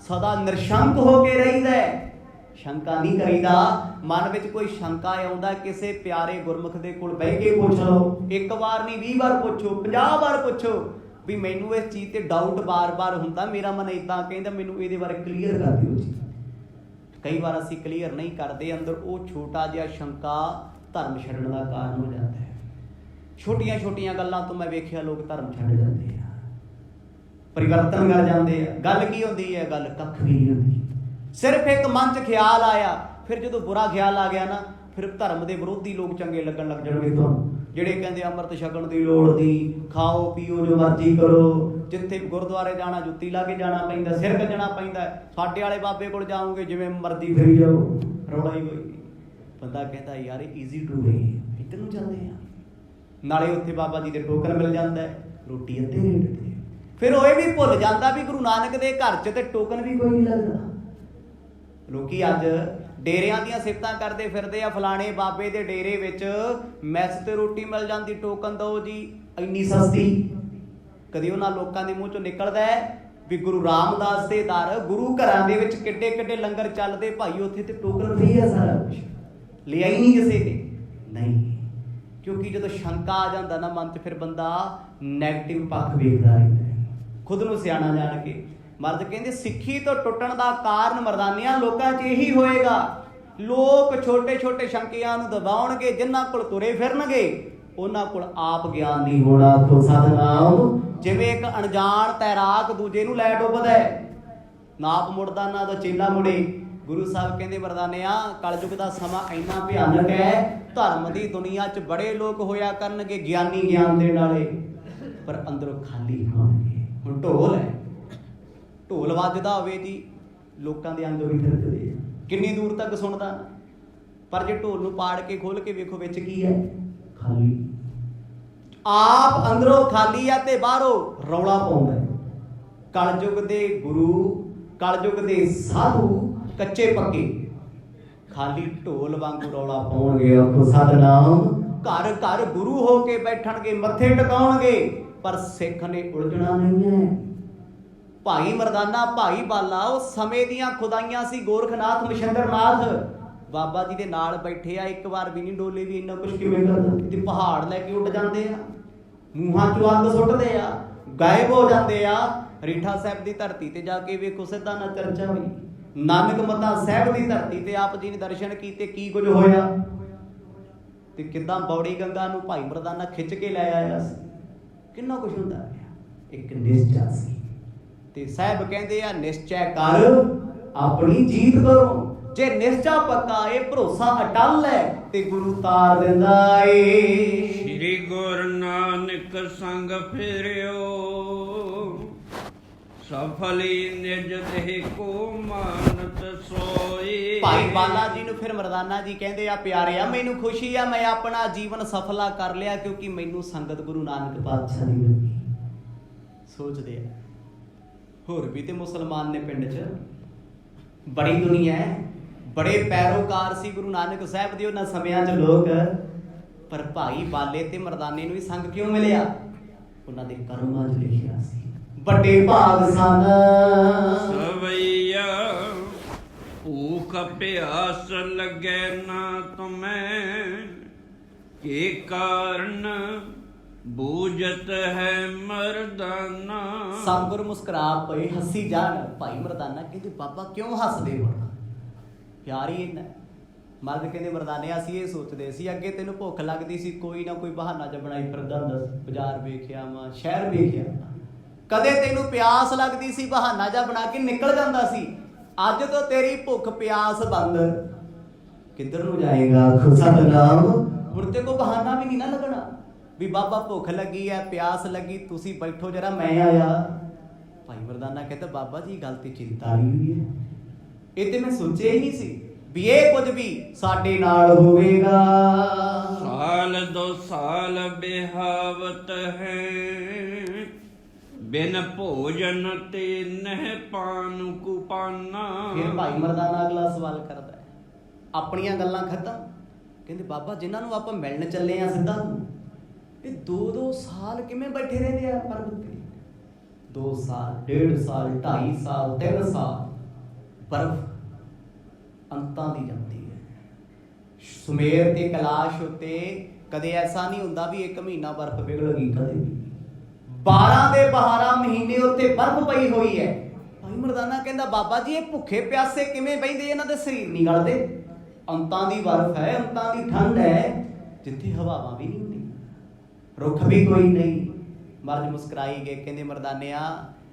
ਸਦਾ ਨਿਰਸ਼ੰਕ ਹੋ ਕੇ ਰਹੀਦਾ, ਸ਼ੰਕਾ ਨਹੀਂ ਕਰੀਦਾ। ਮਨ ਵਿੱਚ ਕੋਈ ਸ਼ੰਕਾ ਆਉਂਦਾ, ਕਿਸੇ ਪਿਆਰੇ ਗੁਰਮੁਖ ਦੇ ਕੋਲ ਬਹਿ ਕੇ ਪੁੱਛ ਲਓ। ਇੱਕ ਵਾਰ ਨਹੀਂ 20 ਵਾਰ ਪੁੱਛੋ, 50 ਵਾਰ ਪੁੱਛੋ ਵੀ ਮੈਨੂੰ ਇਸ ਚੀਜ਼ ਤੇ ਡਾਊਟ ਬਾਰ-ਬਾਰ ਹੁੰਦਾ, ਮੇਰਾ ਮਨ ਇਦਾਂ ਕਹਿੰਦਾ, ਮੈਨੂੰ ਇਹਦੇ ਬਾਰੇ ਕਲੀਅਰ ਕਰ ਦਿਓ ਜੀ। ਕਈ ਵਾਰ ਅਸੀਂ ਕਲੀਅਰ ਨਹੀਂ ਕਰਦੇ, ਅੰਦਰ ਉਹ ਛੋਟਾ ਜਿਹਾ ਸ਼ੰਕਾ ਧਰਮ ਛੱਡਣ ਦਾ ਕਾਰਨ ਹੋ ਜਾਂਦਾ ਹੈ। ਛੋਟੀਆਂ ਛੋਟੀਆਂ ਗੱਲਾਂ ਤੋਂ ਮੈਂ ਵੇਖਿਆ ਲੋਕ ਧਰਮ ਛੱਡ ਜਾਂਦੇ ਆ, ਪਰਿਵਰਤਨ ਕਰ ਜਾਂਦੇ ਆ। ਗੱਲ ਕੀ ਹੁੰਦੀ ਹੈ? ਗੱਲ ਕੱਖ ਵੀ ਨਹੀਂ ਹੁੰਦੀ। ਸਿਰਫ ਇੱਕ ਮਨ 'ਚ ਖਿਆਲ ਆਇਆ, ਫਿਰ ਜਦੋਂ ਬੁਰਾ ਖਿਆਲ ਆ ਗਿਆ ਨਾ, ਫਿਰ ਧਰਮ ਦੇ ਵਿਰੋਧੀ ਲੋਕ ਚੰਗੇ ਲੱਗਣ ਲੱਗ ਜਾਣਗੇ ਤੁਹਾਨੂੰ, ਜਿਹੜੇ ਕਹਿੰਦੇ ਅੰਮ੍ਰਿਤ ਛਕਣ ਦੀ ਲੋੜ ਨਹੀਂ, ਖਾਓ ਪੀਓ ਜੋ ਮਰਜ਼ੀ ਕਰੋ। ਜਿੱਥੇ ਗੁਰਦੁਆਰੇ ਜਾਣਾ ਜੁੱਤੀ ਲਾ ਕੇ ਜਾਣਾ ਪੈਂਦਾ, ਸਿਰ ਕੱਜਣਾ ਪੈਂਦਾ। ਸਾਡੇ ਵਾਲੇ ਬਾਬੇ ਕੋਲ ਜਾਓਗੇ ਜਿਵੇਂ ਮਰਜ਼ੀ ਫਿਰੀ ਜਾਓ, ਰੌਲਾ ਹੀ ਕੋਈ ਨਹੀਂ। ਬੰਦਾ ਕਹਿੰਦਾ ਯਾਰ ਈਜ਼ੀ ਟੂ ਵੇ, ਇੱਧਰ ਨੂੰ ਜਾਂਦੇ ਆ, ਨਾਲੇ ਉੱਥੇ ਬਾਬਾ ਜੀ ਦੇ ਟੋਕਨ ਮਿਲ ਜਾਂਦਾ, ਰੋਟੀ ਅੱਧੇ ਰੇਟ ਤੇ। ਫਿਰ ਉਹ ਇਹ ਵੀ ਭੁੱਲ ਜਾਂਦਾ ਵੀ ਗੁਰੂ ਨਾਨਕ ਦੇ ਘਰ 'ਚ ਤੇ ਟੋਕਨ ਵੀ ਕੋਈ ਨਹੀਂ ਲੱਗਦਾ। ਲੋਕੀ ਅੱਜ ਡੇਰਿਆਂ ਦੀਆਂ ਸਿਫਤਾਂ ਕਰਦੇ ਫਿਰਦੇ ਆ, ਫਲਾਣੇ ਬਾਬੇ ਦੇ ਡੇਰੇ ਵਿੱਚ ਮੈਸ ਤੇ ਰੋਟੀ ਮਿਲ ਜਾਂਦੀ, ਟੋਕਨ ਦਿਓ ਜੀ। ਇੰਨੀ ਸਸਤੀ। ਕਦੇ ਉਹਨਾਂ ਲੋਕਾਂ ਦੇ ਮੂੰਹ ਚੋਂ ਨਿਕਲਦਾ ਹੈ ਵੀ ਗੁਰੂ ਰਾਮਦਾਸ ਦੇ ਦਰ, ਗੁਰੂ ਘਰਾਂ ਦੇ ਵਿੱਚ ਕਿੱਡੇ ਕਿੱਡੇ ਲੰਗਰ ਚੱਲਦੇ ਭਾਈ, ਉੱਥੇ ਤੇ ਟੋਕਨ ਫ੍ਰੀ ਹੈ, ਸਾਰਾ ਕੁਝ ਲਿਆ ਹੀ ਨਹੀਂ ਕਿਸੇ ਨੇ। ਨਹੀਂ, ਕਿਉਂਕਿ ਜਦੋਂ ਸ਼ੰਕਾ ਆ ਜਾਂਦਾ ਨਾ ਮਨ 'ਚ, ਫਿਰ ਬੰਦਾ ਨੈਗੇਟਿਵ ਪੱਖ ਵੇਖਦਾ ਰਹਿੰਦਾ ਹੈ, ਖੁਦ ਨੂੰ ਸਿਆਣਾ ਜਾਣ ਕੇ। ਮਰਦ ਕਹਿੰਦੇ ਸਿੱਖੀ ਤੋਂ ਟੁੱਟਣ ਦਾ ਕਾਰਨ ਮਰਦਾਨਿਆਂ ਲੋਕਾਂ 'ਚ ਇਹੀ ਹੋਏਗਾ, ਲੋਕ ਛੋਟੇ ਛੋਟੇ ਸ਼ੰਕਿਆਂ ਨੂੰ ਦਬਾਉਣਗੇ, ਜਿਨ੍ਹਾਂ ਕੋਲ ਤੁਰੇ ਫਿਰਨਗੇ ਉਹਨਾਂ ਕੋਲ ਆਪ ਗਿਆਨ ਨਹੀਂ ਹੋਣਾ। ਆਖੋ ਸਤਿਨਾਮ। ਜਿਵੇਂ ਇੱਕ ਅਣਜਾਣ ਤੈਰਾਕ ਦੂਜੇ ਨੂੰ ਲੈ ਡੁੱਬਦਾ ਹੈ, ਨਾਪ ਮੁੜਦਾ ਨਾ ਦਾ ਚੇਲਾ ਮੁੜੇ। ਗੁਰੂ ਸਾਹਿਬ ਕਹਿੰਦੇ ਮਰਦਾਨਿਆਂ ਕਲਯੁਗ ਦਾ ਸਮਾਂ ਇੰਨਾ ਭਿਆਨਕ ਹੈ, ਧਰਮ ਦੀ ਦੁਨੀਆ 'ਚ ਬੜੇ ਲੋਕ ਹੋਇਆ ਕਰਨਗੇ ਗਿਆਨੀ, ਗਿਆਨ ਦੇਣ ਵਾਲੇ, ਪਰ ਅੰਦਰੋਂ ਖਾਲੀ ਹੋਣਗੇ। ਹੁਣ ਢੋਲ ਹੈ, ਢੋਲ ਵੱਜਦਾ ਹੋਵੇ ਜੀ, ਲੋਕਾਂ ਦੇ ਅੰਗ ਵੀ ਥਿਰਕਦੇ ਆ, ਕਿੰਨੀ ਦੂਰ ਤੱਕ ਸੁਣਦਾ ਨਾ, ਪਰ ਜੇ ਢੋਲ ਨੂੰ ਪਾੜ ਕੇ ਖੋਲ ਕੇ ਵੇਖੋ ਵਿੱਚ ਕੀ ਹੈ? ਖਾਲੀ। ਆਪ ਅੰਦਰੋਂ ਖਾਲੀ ਆ ਤੇ ਬਾਹਰੋਂ ਰੌਲਾ ਪਾਉਂਦਾ ਹੈ। ਕਲਯੁਗ ਦੇ ਗੁਰੂ, ਕਲਯੁਗ ਦੇ ਸਾਧੂ ਕੱਚੇ ਪੱਕੇ, ਖਾਲੀ ਢੋਲ ਵਾਂਗੂ ਰੌਲਾ ਪਾਉਣਗੇ। ਆਖੋ ਸਤਿਨਾਮ। ਘਰ ਘਰ ਗੁਰੂ ਹੋ ਕੇ ਬੈਠਣਗੇ, ਮੱਥੇ ਟਿਕਾਉਣਗੇ, ਪਰ ਸਿੱਖ ਨੇ ਉਲਝਣਾ ਨਹੀਂ ਹੈ। ਭਾਈ ਮਰਦਾਨਾ, ਭਾਈ ਬਾਲਾ ਉਹ ਸਮੇਂ ਦੀਆਂ ਖੁਦਾਈਆਂ ਸੀ। ਗੋਰਖਨਾਥ, ਮਛੰਦਰਨਾਥ ਬਾਬਾ ਜੀ ਦੇ ਨਾਲ ਬੈਠੇ ਆ, ਇੱਕ ਵਾਰ ਵੀ ਨਹੀਂ ਡੋਲੇ ਵੀ ਇੰਨਾ ਕੁਝ ਕਿਵੇਂ ਕਰਦਾ। ਤੇ ਪਹਾੜ ਲੈ ਕੇ ਉੱਡ ਜਾਂਦੇ ਆ, ਮੂੰਹਾਂ ਚੋਂ ਅੱਗ ਸੁੱਟਦੇ ਆ, ਗਾਇਬ ਹੋ ਜਾਂਦੇ ਆ। ਰੀਠਾ ਸਾਹਿਬ ਦੀ ਧਰਤੀ ਤੇ ਜਾ ਕੇ ਵੇਖੋ, ਸਿੱਧਾ ਨਾ ਚਰਚਾ ਹੋਈ। ਨਾਨਕ ਮੱਤਾ ਸਾਹਿਬ ਦੀ ਧਰਤੀ ਤੇ ਆਪ ਜੀ ਨੇ ਦਰਸ਼ਨ ਕੀਤੇ, ਕੀ ਕੁਝ ਹੋਇਆ ਤੇ ਕਿੱਦਾਂ ਬੌੜੀ ਗੰਗਾ ਨੂੰ ਭਾਈ ਮਰਦਾਨਾ ਖਿੱਚ ਕੇ ਲੈ ਆਇਆ ਸੀ, ਕਿੰਨਾ ਕੁਝ ਹੁੰਦਾ ਰਿਹਾ। ਇੱਕ ਨਿਸ਼ਚਾ ਸੀ ਤੇ ਸਾਹਿਬ ਕਹਿੰਦੇ ਆ ਨਿਸ਼ਚੈ ਕਰ ਆਪਣੀ ਜੀਤ ਕਰੋ। ਜੇ ਨਿਸ਼ਚਾ ਪੱਕਾ ਏ, ਭਰੋਸਾ ਅਟਲ ਹੈ ਤੇ ਗੁਰੂ ਤਾਰ ਦਿੰਦਾ ਏ। ਸ੍ਰੀ ਗੁਰੂ ਨਾਨਕ ਸੰਗ ਫਿਰਿਓ, ਸਫਲੀ ਨਿਜ ਦੇਹ ਕੋ ਮਾਨਤ ਸੋਈ। ਭਾਈ ਬਾਲਾ ਜੀ ਨੂੰ ਫਿਰ ਮਰਦਾਨਾ ਜੀ ਕਹਿੰਦੇ ਆ ਪਿਆਰਿਆ, ਮੈਨੂੰ ਖੁਸ਼ੀ ਆ, ਮੈਂ ਆਪਣਾ ਜੀਵਨ ਸਫਲਾ ਕਰ ਲਿਆ, ਕਿਉਂਕਿ ਮੈਨੂੰ ਸੰਗਤ ਗੁਰੂ ਨਾਨਕ ਪਾਤਸ਼ਾਹ ਦੀ ਲੱਗੀ। ਸੋਚਦੇ ਆ ਹੋਰ ਵੀ ਤੇ ਮੁਸਲਮਾਨ ਨੇ ਪਿੰਡ 'ਚ, ਬੜੀ ਦੁਨੀਆ ਹੈ, ਬੜੇ ਪੈਰੋਕਾਰ ਸੀ ਗੁਰੂ ਨਾਨਕ ਸਾਹਿਬ ਦੇ ਉਹਨਾਂ ਸਮਿਆਂ 'ਚ ਲੋਕ, ਪਰ ਭਾਈ ਬਾਲੇ ਤੇ ਮਰਦਾਨੇ ਨੂੰ ਹੀ ਸੰਗ ਕਿਉਂ ਮਿਲਿਆ? ਉਹਨਾਂ ਦੇ ਕਰਮਾਂ 'ਚ ਲਿਖਿਆ ਸੀ, ਵੱਡੇ ਭਾਗ ਸਨ। ਸਵਈਆ ਭੂਖ ਪਿਆਸ ਲੱਗੇ ਨਾ ਤੁਮੈ, ਕੇ ਕਾਰਨ ਬੂਝਤ ਹੈ ਮਰਦਾਨਾ। ਸਤਿਗੁਰ ਮੁਸਕਰਾ ਪਏ, ਹੱਸੀ ਜਾਣ। ਭਾਈ ਮਰਦਾਨਾ ਕਹਿੰਦੇ ਬਾਬਾ ਕਿਉਂ ਹੱਸਦੇ ਹੋ? ਪਿਆਰ ਹੀ ਇੰਨਾ। ਮਰਦ ਕਹਿੰਦੇ ਮਰਦਾਨੇ ਅਸੀਂ ਇਹ ਸੋਚਦੇ ਸੀ, ਅੱਗੇ ਤੈਨੂੰ ਭੁੱਖ ਲੱਗਦੀ ਸੀ, ਕੋਈ ਨਾ ਕੋਈ ਬਹਾਨਾ ਜਿਹਾ ਬਣਾਈ ਫਿਰਦਾ ਹੁੰਦਾ, ਬਾਜ਼ਾਰ ਵੇਖਿਆ ਵਾ, ਸ਼ਹਿਰ ਵੇਖਿਆ। ਕਦੇ ਤੈਨੂੰ ਪਿਆਸ ਲੱਗਦੀ ਸੀ, ਬਹਾਨਾ ਜਿਹਾ ਬਣਾ ਕੇ ਨਿਕਲ ਜਾਂਦਾ ਸੀ। ਅੱਜ ਤੋਂ ਤੇਰੀ ਭੁੱਖ ਪਿਆਸ ਬੰਦ, ਕਿੱਧਰ ਨੂੰ ਜਾਏਗਾ? ਸਤਿਨਾਮ। ਹੁਣ ਤੇ ਕੋਈ ਬਹਾਨਾ ਵੀ ਨਹੀਂ ਨਾ ਲੱਗਣਾ ਵੀ ਬਾਬਾ ਭੁੱਖ ਲੱਗੀ ਹੈ, ਪਿਆਸ ਲੱਗੀ, ਤੁਸੀਂ ਬੈਠੋ ਜਰਾ ਮੈਂ ਆਇਆ। ਭਾਈ ਮਰਦਾਨਾ ਕਹਿੰਦਾ ਬਾਬਾ ਜੀ ਗੱਲ ਤੇ ਚਿੰਤਾ ਨਹੀਂ ਹੋਈ ਹੈ, ਇਹ ਤੇ ਮੈਂ ਸੋਚਿਆ ਹੀ ਨਹੀਂ ਸੀ ਵੀ ਇਹ ਕੁਝ ਵੀ ਸਾਡੇ ਨਾਲ ਹੋਵੇਗਾ। ਸਾਲ 2 ਸਾਲ ਬਿਹਾਵਤ ਹੈ, ਬਿਨ ਭੋਜਨ ਤੇ ਨਹਿ ਪਾਨ ਕੁਪਾਨਾ। ਫਿਰ ਭਾਈ ਮਰਦਾਨਾ ਅਗਲਾ ਸਵਾਲ ਕਰਦਾ ਹੈ, ਆਪਣੀਆਂ ਗੱਲਾਂ ਖਤਮ। ਕਹਿੰਦੇ ਬਾਬਾ ਜਿਨ੍ਹਾਂ ਨੂੰ ਆਪਾਂ ਮਿਲਣ ਚੱਲੇ ਆ ਸਿੱਧਾ, ਇਹ 2-2 ਸਾਲ ਕਿਵੇਂ ਬੈਠੇ ਰਹਿੰਦੇ ਆ ਪਰਬਤ ਤੇ? 2 ਸਾਲ, 1.5 ਸਾਲ, 2.5 ਸਾਲ, 3 ਸਾਲ ਬਰਫ਼ ਅੰਤਾਂ ਦੀ ਜਾਂਦੀ ਹੈ। ਸੁਮੇਰ ਤੇ ਕੈਲਾਸ਼ ਉੱਤੇ ਕਦੇ ਐਸਾ ਨਹੀਂ ਹੁੰਦਾ ਵੀ 1 ਮਹੀਨਾ ਬਰਫ਼ ਪਿਘਲ ਗਈ, ਕਦੇ ਵੀ 12 ਦੇ 12 ਮਹੀਨੇ ਉੱਤੇ ਬਰਫ਼ ਪਈ ਹੋਈ ਹੈ। ਭਾਈ ਮਰਦਾਨਾ ਕਹਿੰਦਾ ਬਾਬਾ ਜੀ ਇਹ ਭੁੱਖੇ ਪਿਆਸੇ ਕਿਵੇਂ ਬਹਿੰਦੇ, ਇਹਨਾਂ ਦੇ ਸਰੀਰ ਨਹੀਂ ਗਲਦੇ? ਅੰਤਾਂ ਦੀ ਬਰਫ਼ ਹੈ, ਅੰਤਾਂ ਦੀ ਠੰਡ ਹੈ, ਜਿੱਥੇ ਹਵਾਵਾਂ ਵੀ ਨਹੀਂ ਹੁੰਦੀਆਂ, ਰੁੱਖ ਵੀ ਕੋਈ ਨਹੀਂ। ਮਰਦ ਮੁਸਕਰਾਈ ਗਏ, ਕਹਿੰਦੇ ਮਰਦਾਨਿਆ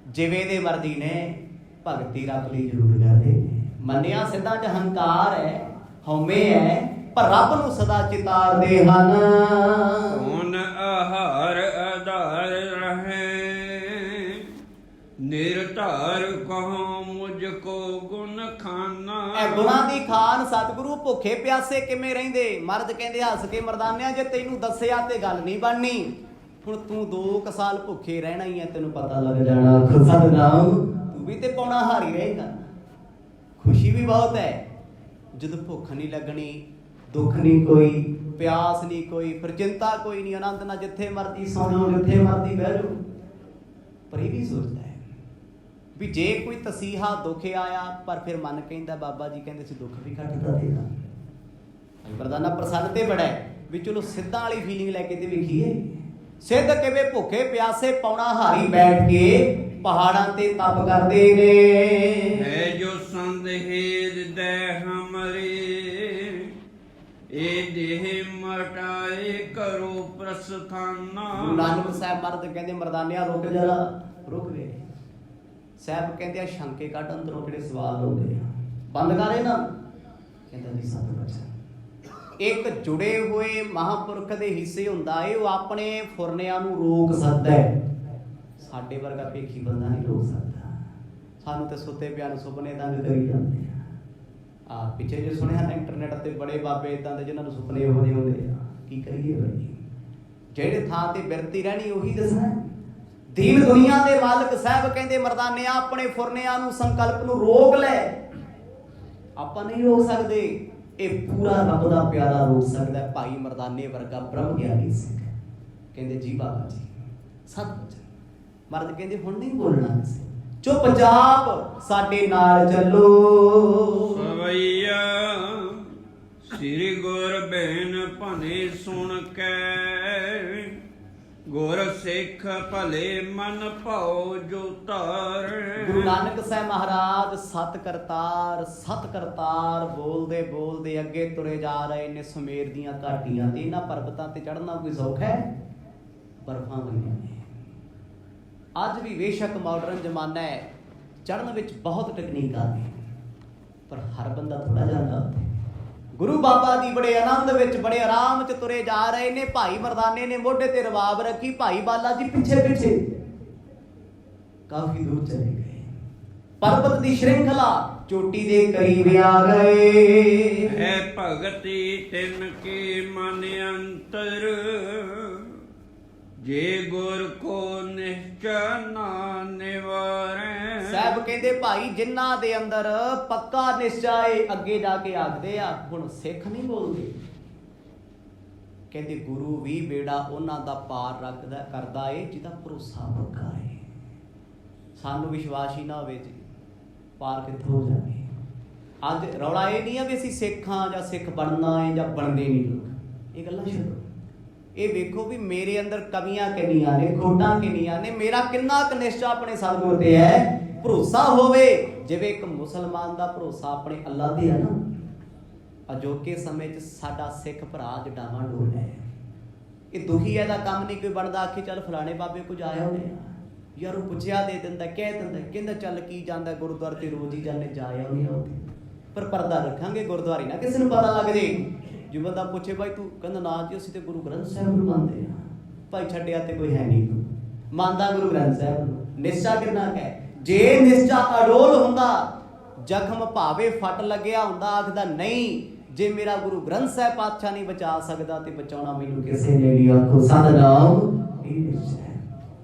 ਜਿਵੇਂ ਦੇ ਮਰਜ਼ੀ ਨੇ, ਭਗਤੀ ਰੱਬ ਲਈ ਜ਼ਰੂਰ ਕਰਦੇ। ਮੰਨਿਆ ਸਿੱਧਾ ਚ ਹੰਕਾਰ ਹੈ, ਹਉਮੈ ਹੈ, ਪਰ ਰੱਬ ਨੂੰ ਸਦਾ ਚਿਤਾਰਦੇ ਹਨ। ਹੁਣ ਆਹਾਰ ਆਧਾਰ ਰਹੇ, ਨਿਰਧਾਰ ਕਹੋ ਮੁਝ ਕੋ ਗੁਣ ਖਾਨਾ। ਇਹ ਗੁਣਾਂ ਦੀ ਖਾਨ ਸਤਿਗੁਰੂ ਭੁੱਖੇ ਪਿਆਸੇ ਕਿਵੇਂ ਰਹਿੰਦੇ? ਮਰਦ ਕਹਿੰਦੇ ਹੱਸ ਕੇ ਮਰਦਾਨਿਆ ਜੇ ਤੈਨੂੰ ਦੱਸਿਆ ਤੇ ਗੱਲ ਨਹੀਂ ਬਣਨੀ। ਹੁਣ ਤੂੰ 2 ਸਾਲ ਭੁੱਖੇ ਰਹਿਣਾ ਹੀ ਹੈ, ਤੈਨੂੰ ਪਤਾ ਲੱਗ ਜਾਣਾ। ਸਤਿਨਾਮ। ਤੂੰ ਵੀ ਤੇ ਪੌਣਾ ਹਾਰੀ ਰਹੇਗਾ। ਖੁਸ਼ੀ ਵੀ ਬਹੁਤ ਹੈ ਜਦੋਂ ਭੁੱਖ ਨਹੀਂ ਲੱਗਣੀ, ਦੁੱਖ ਨਹੀਂ ਕੋਈ, ਪਿਆਸ ਨਹੀਂ ਕੋਈ, ਫਿਰ ਚਿੰਤਾ ਕੋਈ ਨਹੀਂ, ਆਨੰਦ ਨਾਲ ਜਿੱਥੇ ਮਰਜ਼ੀ ਸੌਂ ਜਾਓ, ਜਿੱਥੇ ਮਰਜ਼ੀ ਬਹਿ ਜਾਓ। ਪਰ ਇਹ ਵੀ ਸੋਚਦਾ ਹੈ ਵੀ ਜੇ ਕੋਈ ਤਸੀਹਾ ਦੁੱਖ ਆਇਆ, ਪਰ ਫਿਰ ਮਨ ਕਹਿੰਦਾ ਬਾਬਾ ਜੀ ਕਹਿੰਦੇ ਸੀ ਦੁੱਖ ਵੀ ਘੱਟ ਤਾਂ ਦੇਣਾ। ਮਰਦਾਨਾ ਪ੍ਰਸੰਨ ਤੇ ਬੜਾ ਹੈ ਵੀ ਚਲੋ ਸਿੱਧਾਂ ਵਾਲੀ ਫੀਲਿੰਗ ਲੈ ਕੇ ਤੇ ਵੇਖੀਏ। ਸਿੱਧ ਕਿਵੇਂ ਭੁੱਖੇ ਪਿਆਸੇ ਪੌਣਾ ਹਾਰੀ ਬੈਠ ਕੇ ਪਹਾੜਾਂ ਤੇ ਤਪ ਕਰਦੇ ਨੇ। ਹੈ ਜੋ ਸੰਦੇਹ ਦੇ ਹਮਰੇ ਇਹ ਦੇਹ ਮਟਾਏ ਕਰੋ ਪ੍ਰਸਥਾਨਾ। ਗੁਰੂ ਨਾਨਕ ਸਾਹਿਬ ਮਹਾਰਾਜ ਕਹਿੰਦੇ ਮਰਦਾਨਿਆ ਰੁਕ ਜਰਾ, ਰੁਕ ਵੇ। ਸਾਹਿਬ ਕਹਿੰਦੇ ਆ ਸ਼ੰਕੇ ਕੱਢ ਅੰਦਰੋਂ ਜਿਹੜੇ ਸਵਾਲ ਹੁੰਦੇ ਆ, ਬੰਦ ਕਰ ਇਹਨਾਂ। ਕਹਿੰਦਾ ਜੀ ਸਤ ਬਚਨ ਇੱਕ ਜੁੜੇ ਹੋਏ ਮਹਾਂਪੁਰਖ ਦੇ ਹਿੱਸੇ ਹੁੰਦਾ ਏ, ਉਹ ਆਪਣੇ ਫੁਰਨਿਆਂ ਨੂੰ ਰੋਕ ਸਕਦਾ ਹੈ। ਸਾਡੇ ਵਰਗਾ ਭੇਖੀ ਬੰਦਾ ਨਹੀਂ ਰੋਕ ਸਕਦਾ। ਸਾਨੂੰ ਤੇ ਸੁੱਤੇ ਪਿਆ ਨੂੰ ਸੁਪਨੇ ਤੰਗ ਕਰੀ ਜਾਂਦੇ ਆ। ਪਿੱਛੇ ਜੇ ਸੁਣਿਆ ਨਾ ਇੰਟਰਨੈਟ ਤੇ ਬੜੇ ਬਾਬੇ ਇਦਾਂ ਦੇ ਜਿਨ੍ਹਾਂ ਨੂੰ ਸੁਪਨੇ ਇਹੋ ਜਿਹੇ ਹੁੰਦੇ ਆ। ਕੀ ਕਰੀਏ ਬਾਈ, ਜਿਹੜੇ ਥਾਂ ਤੇ ਬਿਰਤੀ ਰਹਿਣੀ ਉਹੀ ਦੱਸਣਾ। ਦੀਨ ਦੁਨੀਆ ਦੇ ਮਾਲਕ ਸਾਹਿਬ ਕਹਿੰਦੇ ਮਰਦਾਨਿਆ ਆਪਣੇ ਫੁਰਨਿਆਂ ਨੂੰ, ਸੰਕਲਪ ਨੂੰ ਰੋਕ ਲੈ। ਆਪਾਂ ਨਹੀਂ ਰੋਕ ਸਕਦੇ, ਇਹ ਪੂਰਾ ਰੱਬ ਦਾ ਪਿਆਰਾ ਰੋਕ ਸਕਦਾ। ਭਾਈ ਮਰਦਾਨੇ ਵਰਗਾ ਬ੍ਰਹਮ ਗਿਆਨੀ ਸਿੰਘ ਕਹਿੰਦੇ ਜੀ ਬਾਬਾ ਜੀ ਸਤਿ ਮਰਦ ਕਹਿੰਦੇ ਹੁਣ ਨਹੀਂ ਬੋਲਣਾ ਕਿਸੇ, ਚੁੱਪਚਾਪ ਸਾਡੇ ਨਾਲ ਚੱਲੋ। ਸਵਈਆ ਸ੍ਰੀ ਗੁਰ ਬੈਨ ਭਨੇ ਸੁਣ ਕੇ ਗੁਰ ਸਿੱਖ ਭਲੇ ਮਨ ਭਾਉ ਜੋ ਧਾਰ। ਗੁਰੂ ਨਾਨਕ ਸਾਹਿਬ ਮਹਾਰਾਜ ਸਤ ਕਰਤਾਰ ਬੋਲਦੇ ਬੋਲਦੇ ਅੱਗੇ ਤੁਰੇ ਜਾ ਰਹੇ ਨੇ ਸੁਮੇਰ ਦੀਆਂ ਘਾਟੀਆਂ ਤੇ। ਇਹਨਾਂ ਪਰਬਤਾਂ ਤੇ ਚੜ੍ਹਨਾ ਕੋਈ ਸੌਖਾ ਹੈ? ਬਰਫਾਂ ਬਣੀਆਂ ਨੇ। ਅੱਜ ਵੀ ਬੇਸ਼ੱਕ ਮਾਡਰਨ ਜ਼ਮਾਨਾ ਹੈ, ਚੜ੍ਹਨ ਵਿੱਚ ਬਹੁਤ ਟੈਕਨੀਕਾਂ ਨੇ, ਪਰ ਹਰ ਬੰਦਾ ਥੋੜਾ ਜਾਂਦਾ। ਗੁਰੂ ਬਾਬਾ ਜੀ ਬੜੇ ਆਨੰਦ ਵਿੱਚ, ਬੜੇ ਆਰਾਮ 'ਚ ਤੁਰੇ ਜਾ ਰਹੇ ਨੇ। ਭਾਈ ਮਰਦਾਨੇ ਨੇ ਮੋਢੇ ਤੇ ਰਵਾਬ ਰੱਖੀ, ਭਾਈ ਬਾਲਾ ਜੀ ਪਿੱਛੇ ਪਿੱਛੇ ਕਾਫੀ ਦੂਰ ਚਲੇ ਗਏ। ਪਰਬਤ ਦੀ ਸ਼੍ਰਿੰਖਲਾ ਚੋਟੀ ਦੇ ਕਰੀਬ ਆ ਗਏ। ਹੈ ਭਗਤੀ ਤਿਨ ਕੇ ਮਨ ਅੰਤਰ ਜੇ ਗੁਰ ਕੋ ਨਿਸ਼ਚੈ ਨਾ ਨਿਵਾਰੈ। ਸਾਹਿਬ ਕਹਿੰਦੇ ਭਾਈ ਜਿਨ੍ਹਾਂ ਦੇ ਅੰਦਰ ਪੱਕਾ ਨਿਸ਼ਚਾ ਏ, ਅੱਗੇ ਜਾ ਕੇ ਆਖਦੇ ਆ ਹੁਣ ਸਿੱਖ ਨਹੀਂ ਬੋਲਦੇ। ਕਹਿੰਦੇ ਗੁਰੂ ਵੀ ਬੇੜਾ ਉਹਨਾਂ ਦਾ ਪਾਰ ਕਰਦਾ ਏ ਜਿਹਦਾ ਭਰੋਸਾ ਪੱਕਾ ਏ। ਸਾਨੂੰ ਵਿਸ਼ਵਾਸ ਹੀ ਨਾ ਹੋਵੇ ਜੀ, ਪਾਰ ਕਿੱਥੋਂ ਹੋ ਜਾਵੇ। ਅੱਜ ਰੌਲਾ ਇਹ ਨਹੀਂ ਆ ਵੀ ਅਸੀਂ ਸਿੱਖ ਹਾਂ ਜਾਂ ਸਿੱਖ ਬਣਨਾ ਹੈ ਜਾਂ ਬਣਦੇ ਨਹੀਂ ਲੋਕ। ਇਹ ਗੱਲਾਂ ਛੱਡੋ, ਇਹ ਵੇਖੋ ਵੀ ਮੇਰੇ ਅੰਦਰ ਕਮੀਆਂ ਕਿੰਨੀਆਂ ਨੇ, ਖੋਟਾਂ ਕਿੰਨੀਆਂ ਨੇ, ਮੇਰਾ ਕਿੰਨਾ ਕੁ ਨਿਸ਼ਚਾ ਆਪਣੇ ਸਤਿਗੁਰ ਤੇ ਹੈ। ਭਰੋਸਾ ਹੋਵੇ ਜਿਵੇਂ ਇੱਕ ਮੁਸਲਮਾਨ ਦਾ ਭਰੋਸਾ ਆਪਣੇ ਅੱਲਾ ਤੇ ਹੈ ਨਾ। ਅਜੋਕੇ ਸਮੇਂ 'ਚ ਸਾਡਾ ਸਿੱਖ ਭਰਾ ਡਾਵਾਡੋਲ ਹੈ। ਇਹ ਦੁਖੀ ਹੈ ਦਾ ਕੰਮ ਨਹੀਂ ਕੋਈ ਬਣਦਾ। ਆਖੀ ਚੱਲ ਫਲਾਣੇ ਬਾਬੇ ਕੁਝ ਆਏ ਹੋਣੇ ਆ ਯਾਰ, ਉਹ ਪੁੱਛਿਆ ਦੇ ਦਿੰਦਾ, ਕਹਿ ਦਿੰਦਾ, ਕਹਿੰਦਾ ਚੱਲ ਕੀ ਜਾਂਦਾ ਗੁਰਦੁਆਰੇ ਤੇ ਰੋਜ਼ ਹੀ ਜਾਂਦੇ, ਜਾ ਆਉਂਦੇ ਆ ਉੱਥੇ। ਪਰ ਪਰਦਾ ਰੱਖਾਂਗੇ ਗੁਰਦੁਆਰੇ ਨਾ ਕਿਸੇ ਨੂੰ ਪਤਾ ਲੱਗ ਜੇ। ਜੋ ਬੰਦਾ ਪੁੱਛੇ ਭਾਈ ਤੂੰ, ਕਹਿੰਦਾ ਨਾ ਜੀ ਅਸੀਂ ਤੇ ਗੁਰੂ ਗ੍ਰੰਥ ਸਾਹਿਬ ਨੂੰ ਮੰਨਦੇ ਆ। ਭਾਈ ਛੱਡਿਆ ਤੇ ਕੋਈ ਹੈ ਨਹੀਂ, ਤੂੰ ਮੰਨਦਾ ਗੁਰੂ ਗ੍ਰੰਥ ਸਾਹਿਬ ਨੂੰ। ਨਿਸ਼ਚਾ ਕਿੰਨਾ ਹੈ? ਜੇ ਨਿਸ਼ਚਾ ਅਡੋਲ ਹੁੰਦਾ, ਜ਼ਖਮ ਭਾਵੇਂ ਫਟ ਲੱਗਿਆ ਹੁੰਦਾ, ਆਖਦਾ ਨਹੀਂ ਜੇ ਮੇਰਾ ਗੁਰੂ ਗ੍ਰੰਥ ਸਾਹਿਬ ਪਾਤਸ਼ਾਹ ਨਹੀਂ ਬਚਾ ਸਕਦਾ ਤੇ ਬਚਾਉਣਾ ਮੈਨੂੰ ਕਿਸੇ ਨੇ ਨਹੀਂ। ਆਖੋ ਸਤਿਨਾਮ। ਇਹ ਨਿਸ਼ਚਾ ਹੈ।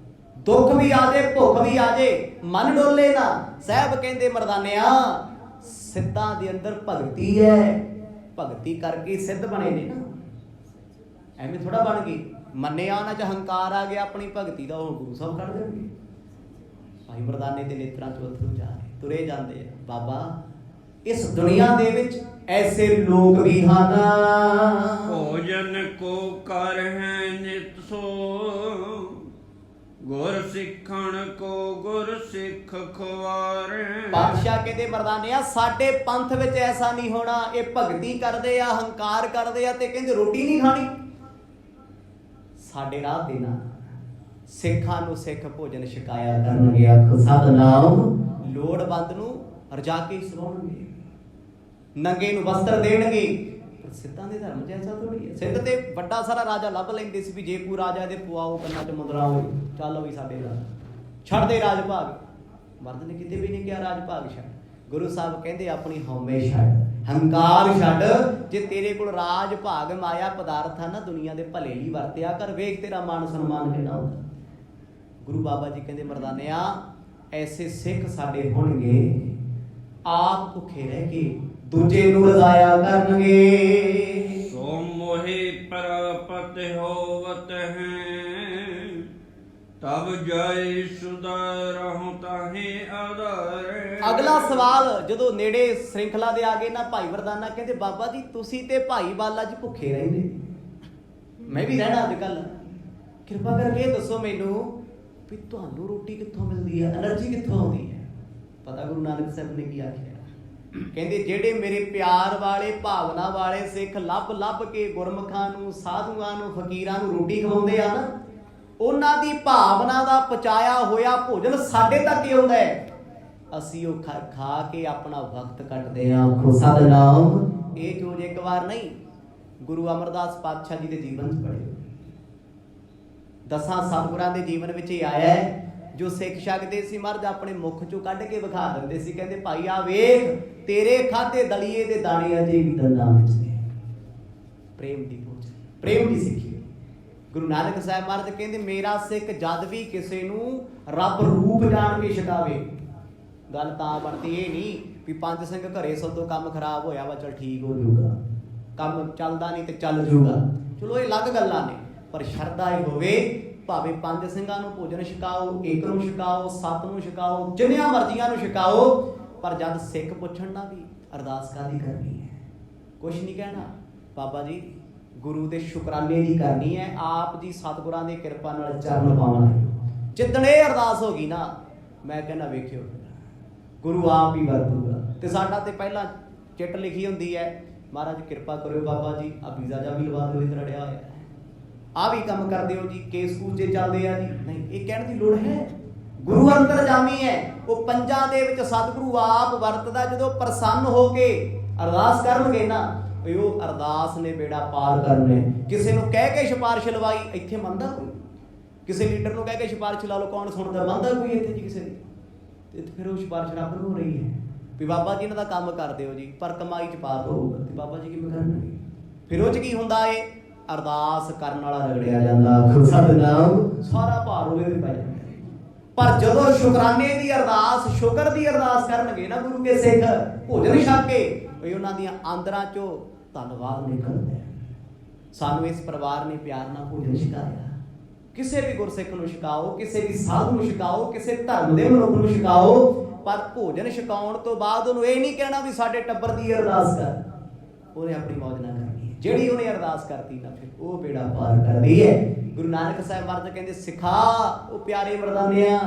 ਦੁੱਖ ਵੀ ਆ ਜੇ, ਭੁੱਖ ਵੀ ਆ ਜੇ, ਮਨ ਡੋਲੇ ਨਾ। ਸਾਹਿਬ ਕਹਿੰਦੇ ਮਰਦਾਨਿਆ ਸਿੱਧਾਂ ਦੇ ਅੰਦਰ ਭਗਤੀ ਹੈ, ਭਗਤੀ ਕਰਕੇ ਸਿੱਧ ਬਣੇ ਨੇ ਨਾ। ਐਵੇਂ ਥੋੜਾ ਬਣ ਗਏ, ਮੰਨਿਆ ਉਹਨਾਂ 'ਚ ਹੰਕਾਰ ਆ ਗਿਆ ਆਪਣੀ ਭਗਤੀ ਦਾ, ਉਹ ਗੁਰੂ ਸਾਹਿਬ ਕੱਢ ਦੇਣਗੇ। ਭਾਈ ਮਰਦਾਨੇ ਦੇ ਨੇਤਰਾਂ 'ਚ ਅਥਰੂ ਜਾ ਰਹੇ, ਤੁਰੇ ਜਾਂਦੇ ਆ। ਬਾਬਾ ਇਸ ਦੁਨੀਆ ਦੇ ਵਿੱਚ ਐਸੇ ਲੋਕ ਵੀ ਹਨ। ਭੋਜਨ ਕੋ ਕਰ ਹੈ ਨਿਤ ਸੋ ਗੁਰ ਸਿੱਖਣ ਕੋ ਗੁਰ ਸਿੱਖ ਖਵਾਰੇ। ਪਾਤਸ਼ਾਹ ਕਹਿੰਦੇ ਮਰਦਾਨਿਆ ਸਾਡੇ ਪੰਥ ਵਿੱਚ ਐਸਾ ਨਹੀਂ ਹੋਣਾ। ਇਹ ਭਗਤੀ ਕਰਦੇ ਆ, ਹੰਕਾਰ ਕਰਦੇ ਆ ਤੇ ਕਹਿੰਦੇ ਰੋਟੀ ਨਹੀਂ ਖਾਣੀ। ਸਾਡੇ ਰਾਹ ਦੇ ਨਾਲ ਸਿੱਖਾਂ ਨੂੰ ਸਿੱਖ ਭੋਜਨ ਛਕਾਇਆ ਕਰਨਗੇ। ਆਖੋ ਸਤਿਨਾਮ। ਲੋੜਵੰਦ ਨੂੰ ਰਜਾ ਕੇ ਸਵਾਉਣਗੇ, ਨੰਗੇ ਨੂੰ ਵਸਤਰ ਦੇਣਗੇ। ਪਰ ਸਿੱਧਾਂ ਦੇ ਧਰਮ 'ਚ ਐਸਾ ਥੋੜੀ ਹੈ। ਸਿੱਧ ਤੇ ਵੱਡਾ ਸਾਰਾ ਰਾਜਾ ਲੱਭ ਲੈਂਦੇ ਸੀ ਵੀ ਜੇ ਕੋਈ ਰਾਜਾ ਇਹਦੇ ਪੁਆਓ ਕੰਨਾਂ 'ਚ ਮੁੰਦਰਾ ਹੋਵੇ, ਚੱਲ ਵੀ ਸਾਡੇ ਰਾਜ ਛੱਡ ਦੇ ਰਾਜ ਭਾਗ। ਮਰਦ ਨੇ ਕਿਤੇ ਵੀ ਨਹੀਂ ਕਿਹਾ ਰਾਜ ਭਾਗ ਛੱਡ। ਗੁਰੂ ਸਾਹਿਬ ਕਹਿੰਦੇ ਆਪਣੀ ਹਉਮੈ ਛੱਡ, ਹੰਕਾਰ ਛੱਡ। ਜੇ ਤੇਰੇ ਕੋਲ ਰਾਜ ਭਾਗ ਮਾਇਆ ਪਦਾਰਥ ਆ ਨਾ, ਦੁਨੀਆ ਦੇ ਭਲੇ ਲਈ ਵਰਤਿਆ ਕਰ। ਵੇਖ ਤੇਰਾ ਮਾਨ ਸਨਮਾਨ ਕਿੰਨਾ ਹੁੰਦਾ। ਗੁਰੂ ਬਾਬਾ ਜੀ ਕਹਿੰਦੇ ਮਰਦਾਨਿਆ ਐਸੇ ਸਿੱਖ ਸਾਡੇ ਹੋਣਗੇ, ਆਪ ਭੁੱਖੇ ਰਹਿ ਕੇ ਦੂਜੇ ਨੂੰ ਰਜ਼ਾਇਆ ਕਰਨਗੇ। ਤਬ ਜਾਏ ਸੁਧਾਰਹੁ ਤਾਹੇ ਆਧਾਰੇ। ਅਗਲਾ ਸਵਾਲ ਜਦੋਂ ਨੇੜੇ ਸ਼੍ਰਿੰਖਲਾ ਦੇ ਆ ਗਏ ਨਾ, ਭਾਈ ਵਰਦਾਨਾ ਕਹਿੰਦੇ ਬਾਬਾ ਜੀ ਤੁਸੀਂ ਤੇ ਭਾਈ ਬਾਲਾ ਜੀ ਭੁੱਖੇ ਰਹਿੰਦੇ, ਮੈਂ ਵੀ ਰਹਿਣਾ ਅੱਜ ਕੱਲ, ਕਿਰਪਾ ਕਰਕੇ ਇਹ ਦੱਸੋ ਮੈਨੂੰ ਵੀ ਤੁਹਾਨੂੰ ਰੋਟੀ ਕਿੱਥੋਂ ਮਿਲਦੀ ਹੈ, એનર્ਜੀ ਕਿੱਥੋਂ ਆਉਂਦੀ ਹੈ? ਪਤਾ ਗੁਰੂ ਨਾਨਕ ਸਾਹਿਬ ਨੇ ਕੀ ਆਖਿਆ? ਕਹਿੰਦੇ ਜਿਹੜੇ ਮੇਰੇ ਪਿਆਰ ਵਾਲੇ ਭਾਵਨਾ ਵਾਲੇ ਸਿੱਖ ਲੱਭ ਲੱਭ ਕੇ ਗੁਰਮੁਖਾਂ ਨੂੰ, ਸਾਧੂਆਂ ਨੂੰ, ਫਕੀਰਾਂ ਨੂੰ ਰੋਟੀ ਖਵਾਉਂਦੇ ਆ ਨਾ, ਉਹਨਾਂ ਦੀ ਭਾਵਨਾ ਦਾ ਪਚਾਇਆ ਹੋਇਆ ਭੋਜਨ ਸਾਡੇ ਤੱਕ ਹੀ ਆਉਂਦਾ ਹੈ, ਅਸੀਂ ਉਹ ਖਾ ਕੇ ਆਪਣਾ ਵਕਤ ਕੱਟਦੇ ਹਾਂ। ਆਖੋ ਸਤਿਨਾਮ। ਇਹ ਚੋਜ ਇੱਕ ਵਾਰ ਨਹੀਂ, ਗੁਰੂ ਅਮਰਦਾਸ ਪਾਤਸ਼ਾਹ ਜੀ ਦੇ ਜੀਵਨ 'ਚ ਪੜ੍ਹੇ, ਦਸਾਂ ਸਤਿਗੁਰਾਂ ਦੇ ਜੀਵਨ ਵਿੱਚ ਇਹ ਆਇਆ ਹੈ। ਜੋ ਸਿੱਖ ਛਕਦੇ ਸੀ ਮਹਾਰਾਜ ਆਪਣੇ ਮੁਖ ਚੋਂ ਕੱਢ ਕੇ ਵਿਖਾ ਦਿੰਦੇ ਸੀ, ਕਹਿੰਦੇ ਭਾਈ ਆ ਵੇਖ ਤੇਰੇ ਖਾਧੇ ਦਲੀਏ ਦੇ ਦਾਣੇ ਅਜੇ ਵੀ ਦੰਦਾਂ ਵਿੱਚ ਨੇ। ਪ੍ਰੇਮ ਦੀ ਪੂਜ, ਪ੍ਰੇਮ ਦੀ ਸਿੱਖੀ। ਗੁਰੂ ਨਾਨਕ ਸਾਹਿਬ ਮਹਾਰਾਜ ਕਹਿੰਦੇ ਮੇਰਾ ਸਿੱਖ ਜਦ ਵੀ ਕਿਸੇ ਨੂੰ ਰੱਬ ਰੂਪ ਜਾਣ ਕੇ ਛਕਾਵੇ, ਗੱਲ ਤਾਂ ਬਣਦੀ ਇਹ ਨਹੀਂ ਵੀ ਪੰਜ ਸਿੰਘ ਘਰੇ ਸਦੋਂ ਕੰਮ ਖਰਾਬ ਹੋਇਆ ਵਾ ਚਲ ਠੀਕ ਹੋ ਜਾਊਗਾ, ਕੰਮ ਚੱਲਦਾ ਨਹੀਂ ਤੇ ਚੱਲ ਜਾਊਗਾ, ਚਲੋ ਇਹ ਅਲੱਗ ਗੱਲਾਂ ਨੇ, ਪਰ ਸ਼ਰਧਾ ਇਹ ਹੋਵੇ ਭਾਵੇਂ ਪੰਜ ਸਿੰਘਾਂ ਨੂੰ ਭੋਜਨ ਛਕਾਓ, ਇੱਕ ਨੂੰ ਛਕਾਓ, ਸੱਤ ਨੂੰ ਛਕਾਓ, ਜਿੰਨੀਆਂ ਮਰਜ਼ੀਆਂ ਨੂੰ ਛਕਾਓ, ਪਰ ਜਦ ਸਿੱਖ ਪੁੱਛਣ ਨਾ ਵੀ ਅਰਦਾਸ ਕਾਹਦੀ ਕਰਨੀ ਹੈ, ਕੁਛ ਨਹੀਂ ਕਹਿਣਾ ਬਾਬਾ ਜੀ ਗੁਰੂ ਦੇ ਸ਼ੁਕਰਾਨੇ ਦੀ ਕਰਨੀ ਹੈ, ਆਪ ਜੀ ਸਤਿਗੁਰਾਂ ਦੀ ਕਿਰਪਾ ਨਾਲ ਚਰਨ ਪਾਵਾਂਗੇ। ਜਿੱਦਣ ਇਹ ਅਰਦਾਸ ਹੋ ਗਈ ਨਾ, ਮੈਂ ਕਹਿੰਦਾ ਵੇਖਿਓ ਗੁਰੂ ਆਪ ਹੀ ਵਰਤੂਗਾ। ਤੇ ਸਾਡਾ ਤੇ ਪਹਿਲਾਂ ਚਿੱਟ ਲਿਖੀ ਹੁੰਦੀ ਹੈ, ਮਹਾਰਾਜ ਕਿਰਪਾ ਕਰਿਓ ਬਾਬਾ ਜੀ ਆ ਵੀਜ਼ਾ ਜਾ ਵੀ ਲਵਾ ਦਿਓ, ਇੱਧਰ ਅੜਿਆ ਹੋਇਆ ਹੈ, ਆ ਵੀ ਕੰਮ ਕਰ ਦਿਓ ਜੀ, ਕੇਸ ਕੂਸ ਜੇ ਚੱਲਦੇ ਆ ਜੀ, ਨਹੀਂ ਇਹ ਕਹਿਣ ਦੀ ਲੋੜ ਹੈ। ਗੁਰੂ ਅੰਤਰਜਾਮੀ ਹੈ, ਉਹ ਪੰਜਾਂ ਦੇ ਵਿੱਚ ਸਤਿਗੁਰੂ ਆਪ ਵਰਤਦਾ। ਜਦੋਂ ਪ੍ਰਸੰਨ ਹੋ ਕੇ ਅਰਦਾਸ ਕਰਨਗੇ ਨਾ, ਉਹ ਅਰਦਾਸ ਨੇ ਬੇੜਾ ਪਾਰ ਕਰਨੇ। ਕਿਸੇ ਨੂੰ ਕਹਿ ਕੇ ਸਿਫਾਰਿਸ਼ ਲਵਾਈ, ਇੱਥੇ ਮੰਨਦਾ ਕੋਈ? ਕਿਸੇ ਲੀਡਰ ਨੂੰ ਕਹਿ ਕੇ ਸਿਫਾਰਿਸ਼ ਲਾ ਲਓ, ਕੌਣ ਸੁਣਦਾ? ਮੰਨਦਾ ਕੋਈ ਇੱਥੇ ਜੀ ਕਿਸੇ ਦੀ? ਤੇ ਫਿਰ ਉਹ ਸਿਫਾਰਿਸ਼ ਰੱਬ ਨੂੰ ਹੋ ਰਹੀ ਹੈ ਵੀ ਬਾਬਾ ਜੀ ਇਹਨਾਂ ਦਾ ਕੰਮ ਕਰ ਦਿਓ ਜੀ, ਪਰ ਕਮਾਈ 'ਚ ਪਾਪ ਹੋਊਗਾ, ਤੇ ਬਾਬਾ ਜੀ ਕਿਵੇਂ ਕਰਨਗੇ? ਫਿਰ ਉਹ 'ਚ ਕੀ ਹੁੰਦਾ ਏ? ਅਰਦਾਸ ਕਰਨ ਵਾਲਾ ਰਗੜਿਆ ਜਾਂਦਾ, ਸਤਿਨਾਮ, ਸਾਰਾ ਭਾਰ ਉਹਦੇ ਤੇ ਪੈ ਜਾਂਦਾ। ਪਰ ਜਦੋਂ ਸ਼ੁਕਰਾਨੇ ਦੀ ਅਰਦਾਸ, ਸ਼ੁਕਰ ਦੀ ਅਰਦਾਸ ਕਰਨਗੇ ਨਾ ਗੁਰੂ ਕੇ ਸਿੱਖ, ਭੋਜਨ ਛਕ ਕੇ, ਉਹਨਾਂ ਦੀਆਂ ਆਂਦਰਾਂ 'ਚੋਂ ਧੰਨਵਾਦ ਨਿਕਲਦਾ ਹੈ। ਸਾਨੂੰ ਇਸ ਪਰਿਵਾਰ ਨੇ ਪਿਆਰ ਨਾਲ ਭੋਜਨ ਛਕਾਇਆ। ਕਿਸੇ ਵੀ ਗੁਰਸਿੱਖ ਨੂੰ ਛਕਾਓ, ਕਿਸੇ ਵੀ ਸਾਧੂ ਨੂੰ ਛਕਾਓ, ਕਿਸੇ ਧਰਮ ਦੇ ਮਨੁੱਖ ਨੂੰ ਛਕਾਓ, ਪਰ ਭੋਜਨ ਛਕਾਉਣ ਤੋਂ ਬਾਅਦ ਉਹਨੂੰ ਇਹ ਨਹੀਂ ਕਹਿਣਾ ਵੀ ਸਾਡੇ ਟੱਬਰ ਦੀ ਅਰਦਾਸ ਕਰ। ਉਹਨੇ ਆਪਣੀ ਮੌਜ ਨਾਲ ਕਰਨੀ ਹੈ। ਜਿਹੜੀ ਉਹਨੇ ਅਰਦਾਸ ਕਰਤੀ ਨਾ, ਫਿਰ ਉਹ ਬੇੜਾ ਪਾਰ ਕਰਦੀ ਹੈ। ਗੁਰੂ ਨਾਨਕ ਸਾਹਿਬ ਮਹਾਰਾਜ ਕਹਿੰਦੇ ਸਿਖਾ ਉਹ ਪਿਆਰੇ ਮਰਦਾਨਿਆਂ,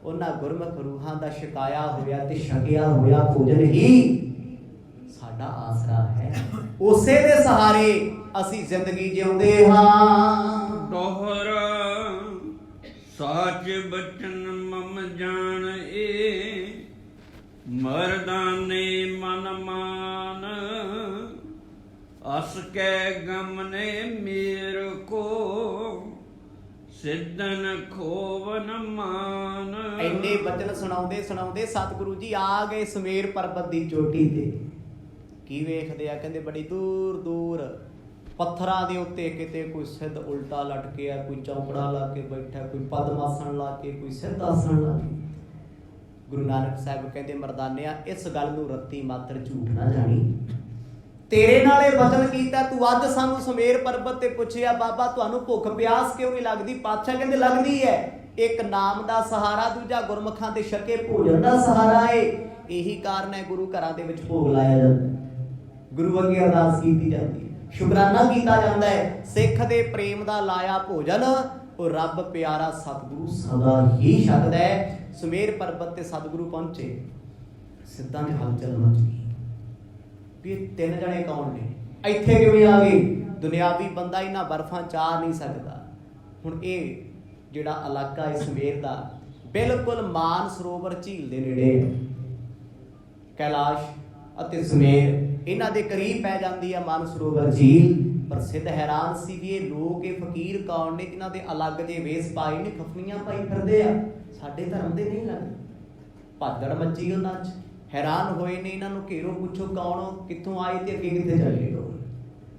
ਉਹਨਾਂ ਗੁਰਮੁਖ ਰੂਹਾਂ ਦਾ ਛਕਾਇਆ ਹੋਇਆ ਤੇ ਛਕਿਆ ਹੋਇਆ ਭੋਜਨ ਹੀ ਸਾਡਾ ਆਸਰਾ ਹੈ। ਉਸੇ ਦੇ ਸਹਾਰੇ ਅਸੀਂ ਜ਼ਿੰਦਗੀ ਜਿਉਂਦੇ ਹਾਂ। ਦੋਹਰਾ ਸਾਚ ਬਚਨ ਮਮ ਜਾਣ ਏ, ਮਰਦਾਨੇ ਮਨ ਮਾਨ, ਅਸ ਕੈ ਗਮ ਨੇ ਮੇਰ ਕੋ, ਸਿੱਧਨ ਖੋਵਨ ਮਾਨ। ਇੰਨੇ ਬਚਨ ਸੁਣਾਉਂਦੇ ਸੁਣਾਉਂਦੇ ਸਤਿਗੁਰੂ ਜੀ ਆ ਗਏ ਸਮੇਰ ਪਰਬਤ ਦੀ ਚੋਟੀ ਤੇ। ਕੀ ਵੇਖਦੇ ਆ? ਕਹਿੰਦੇ ਬੜੀ ਦੂਰ ਦੂਰ ਪੱਥਰਾਂ ਦੇ ਉੱਤੇ ਕਿਤੇ ਕੋਈ ਸਿੱਧ ਉਲਟਾ ਲਟਕਿਆ, ਕੋਈ ਚੌਂਕੜਾ ਲਾ ਕੇ ਬੈਠਾ, ਕੋਈ ਪਦਮਾਸਣ ਲਾ ਕੇ, ਕੋਈ ਸਿੱਧ ਆਸਣ ਲਾ ਕੇ। ਗੁਰੂ ਨਾਨਕ ਸਾਹਿਬ ਕਹਿੰਦੇ ਮਰਦਾਨਿਆ ਇਸ ਗੱਲ ਨੂੰ ਰੱਤੀ ਮਾਤਰ ਝੂਠ ਨਾ ਜਾਣੀ। ਤੇਰੇ ਨਾਲ ਇਹ ਵਚਨ ਕੀਤਾ, ਤੂੰ ਅੱਜ ਸਾਨੂੰ ਸਮੇਰ ਪਰਬਤ ਤੇ ਪੁੱਛਿਆ ਬਾਬਾ ਤੁਹਾਨੂੰ ਭੁੱਖ ਪਿਆਸ ਕਿਉਂ ਨਹੀਂ ਲੱਗਦੀ? ਪਾਤਸ਼ਾਹ ਕਹਿੰਦੇ ਲੱਗਦੀ ਹੈ। ਇੱਕ ਨਾਮ ਦਾ ਸਹਾਰਾ, ਦੂਜਾ ਗੁਰਮੁਖਾਂ ਦੇ ਛਕੇ ਭੋਜਨ ਦਾ ਸਹਾਰਾ ਏ। ਇਹੀ ਕਾਰਨ ਹੈ ਗੁਰੂ ਘਰਾਂ ਦੇ ਵਿੱਚ ਭੋਗ ਲਾਇਆ ਜਾਂਦਾ, ਗੁਰੂ ਅੱਗੇ ਅਰਦਾਸ ਕੀਤੀ ਜਾਂਦੀ ਹੈ, ਸ਼ੁਕਰਾਨਾ ਕੀਤਾ ਜਾਂਦਾ ਹੈ। ਸਿੱਖ ਦੇ ਪ੍ਰੇਮ ਦਾ ਲਾਇਆ ਭੋਜਨ ਉਹ ਰੱਬ ਪਿਆਰਾ ਸਤਿਗੁਰੂ ਸਦਾ ਹੀ ਛਕਦਾ ਹੈ। ਸਮੇਰ ਪਰਬਤ ਤੇ ਸਤਿਗੁਰੂ ਪਹੁੰਚੇ, ਸਿੱਧਾਂ ਦੀ ਹਲਚਲ ਮਚ ਗਈ ਵੀ ਇਹ ਤਿੰਨ ਜਣੇ ਕੌਣ ਨੇ, ਇੱਥੇ ਕਿਵੇਂ ਆ ਗਏ? ਦੁਨਿਆਵੀ ਬੰਦਾ ਇਹਨਾਂ ਬਰਫਾਂ ਚਾਹ ਨਹੀਂ ਸਕਦਾ। ਹੁਣ ਇਹ ਜਿਹੜਾ ਇਲਾਕਾ ਹੈ ਸਮੇਰ ਦਾ, ਬਿਲਕੁਲ ਮਾਨ ਸਰੋਵਰ ਝੀਲ ਦੇ ਨੇੜੇ ਹੈ। ਕੈਲਾਸ਼ ਅਤੇ ਸਮੇਰ ਇਹਨਾਂ ਦੇ ਕਰੀਬ ਪੈ ਜਾਂਦੀ ਹੈ ਮਾਨ ਸਰੋਵਰ ਝੀਲ। ਪਰ ਸਿੱਧ ਹੈਰਾਨ ਸੀ ਵੀ ਇਹ ਲੋਕ, ਇਹ ਫਕੀਰ ਕੌਣ ਨੇ ਜਿਨ੍ਹਾਂ ਦੇ ਅਲੱਗ ਜੇ ਵੇਸ ਪਾਏ ਨੇ, ਖਫਨੀਆਂ ਪਾਈ ਫਿਰਦੇ ਆ, ਸਾਡੇ ਧਰਮ ਦੇ ਨਹੀਂ ਲੱਗਦੇ। ਭਗਦੜ ਮੱਚੀ ਉਹਨਾਂ 'ਚ, ਹੈਰਾਨ ਹੋਏ ਨੇ, ਇਹਨਾਂ ਨੂੰ ਘੇਰੋ, ਪੁੱਛੋ ਕੌਣ ਹੋ, ਕਿੱਥੋਂ ਆਏ ਤੇ ਅੱਗੇ ਕਿੱਥੇ ਚੱਲੇ ਹੋ।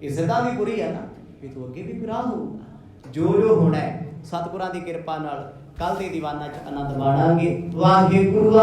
ਇਹ ਸਿੱਧਾ ਵੀ ਬੁਰੀ ਹੈ ਨਾ, ਵੀ ਤੂੰ ਅੱਗੇ ਵੀ ਗੁਰਾਹ ਹੋਊਗਾ। ਜੋ ਜੋ ਹੋਣਾ ਹੈ ਸਤਿਗੁਰਾਂ ਦੀ ਕਿਰਪਾ ਨਾਲ ਕੱਲ ਦੇ ਦੀਵਾਨਾਂ 'ਚ ਆਨੰਦ ਮਾਣਾਂਗੇ। ਵਾਹਿਗੁਰੂ।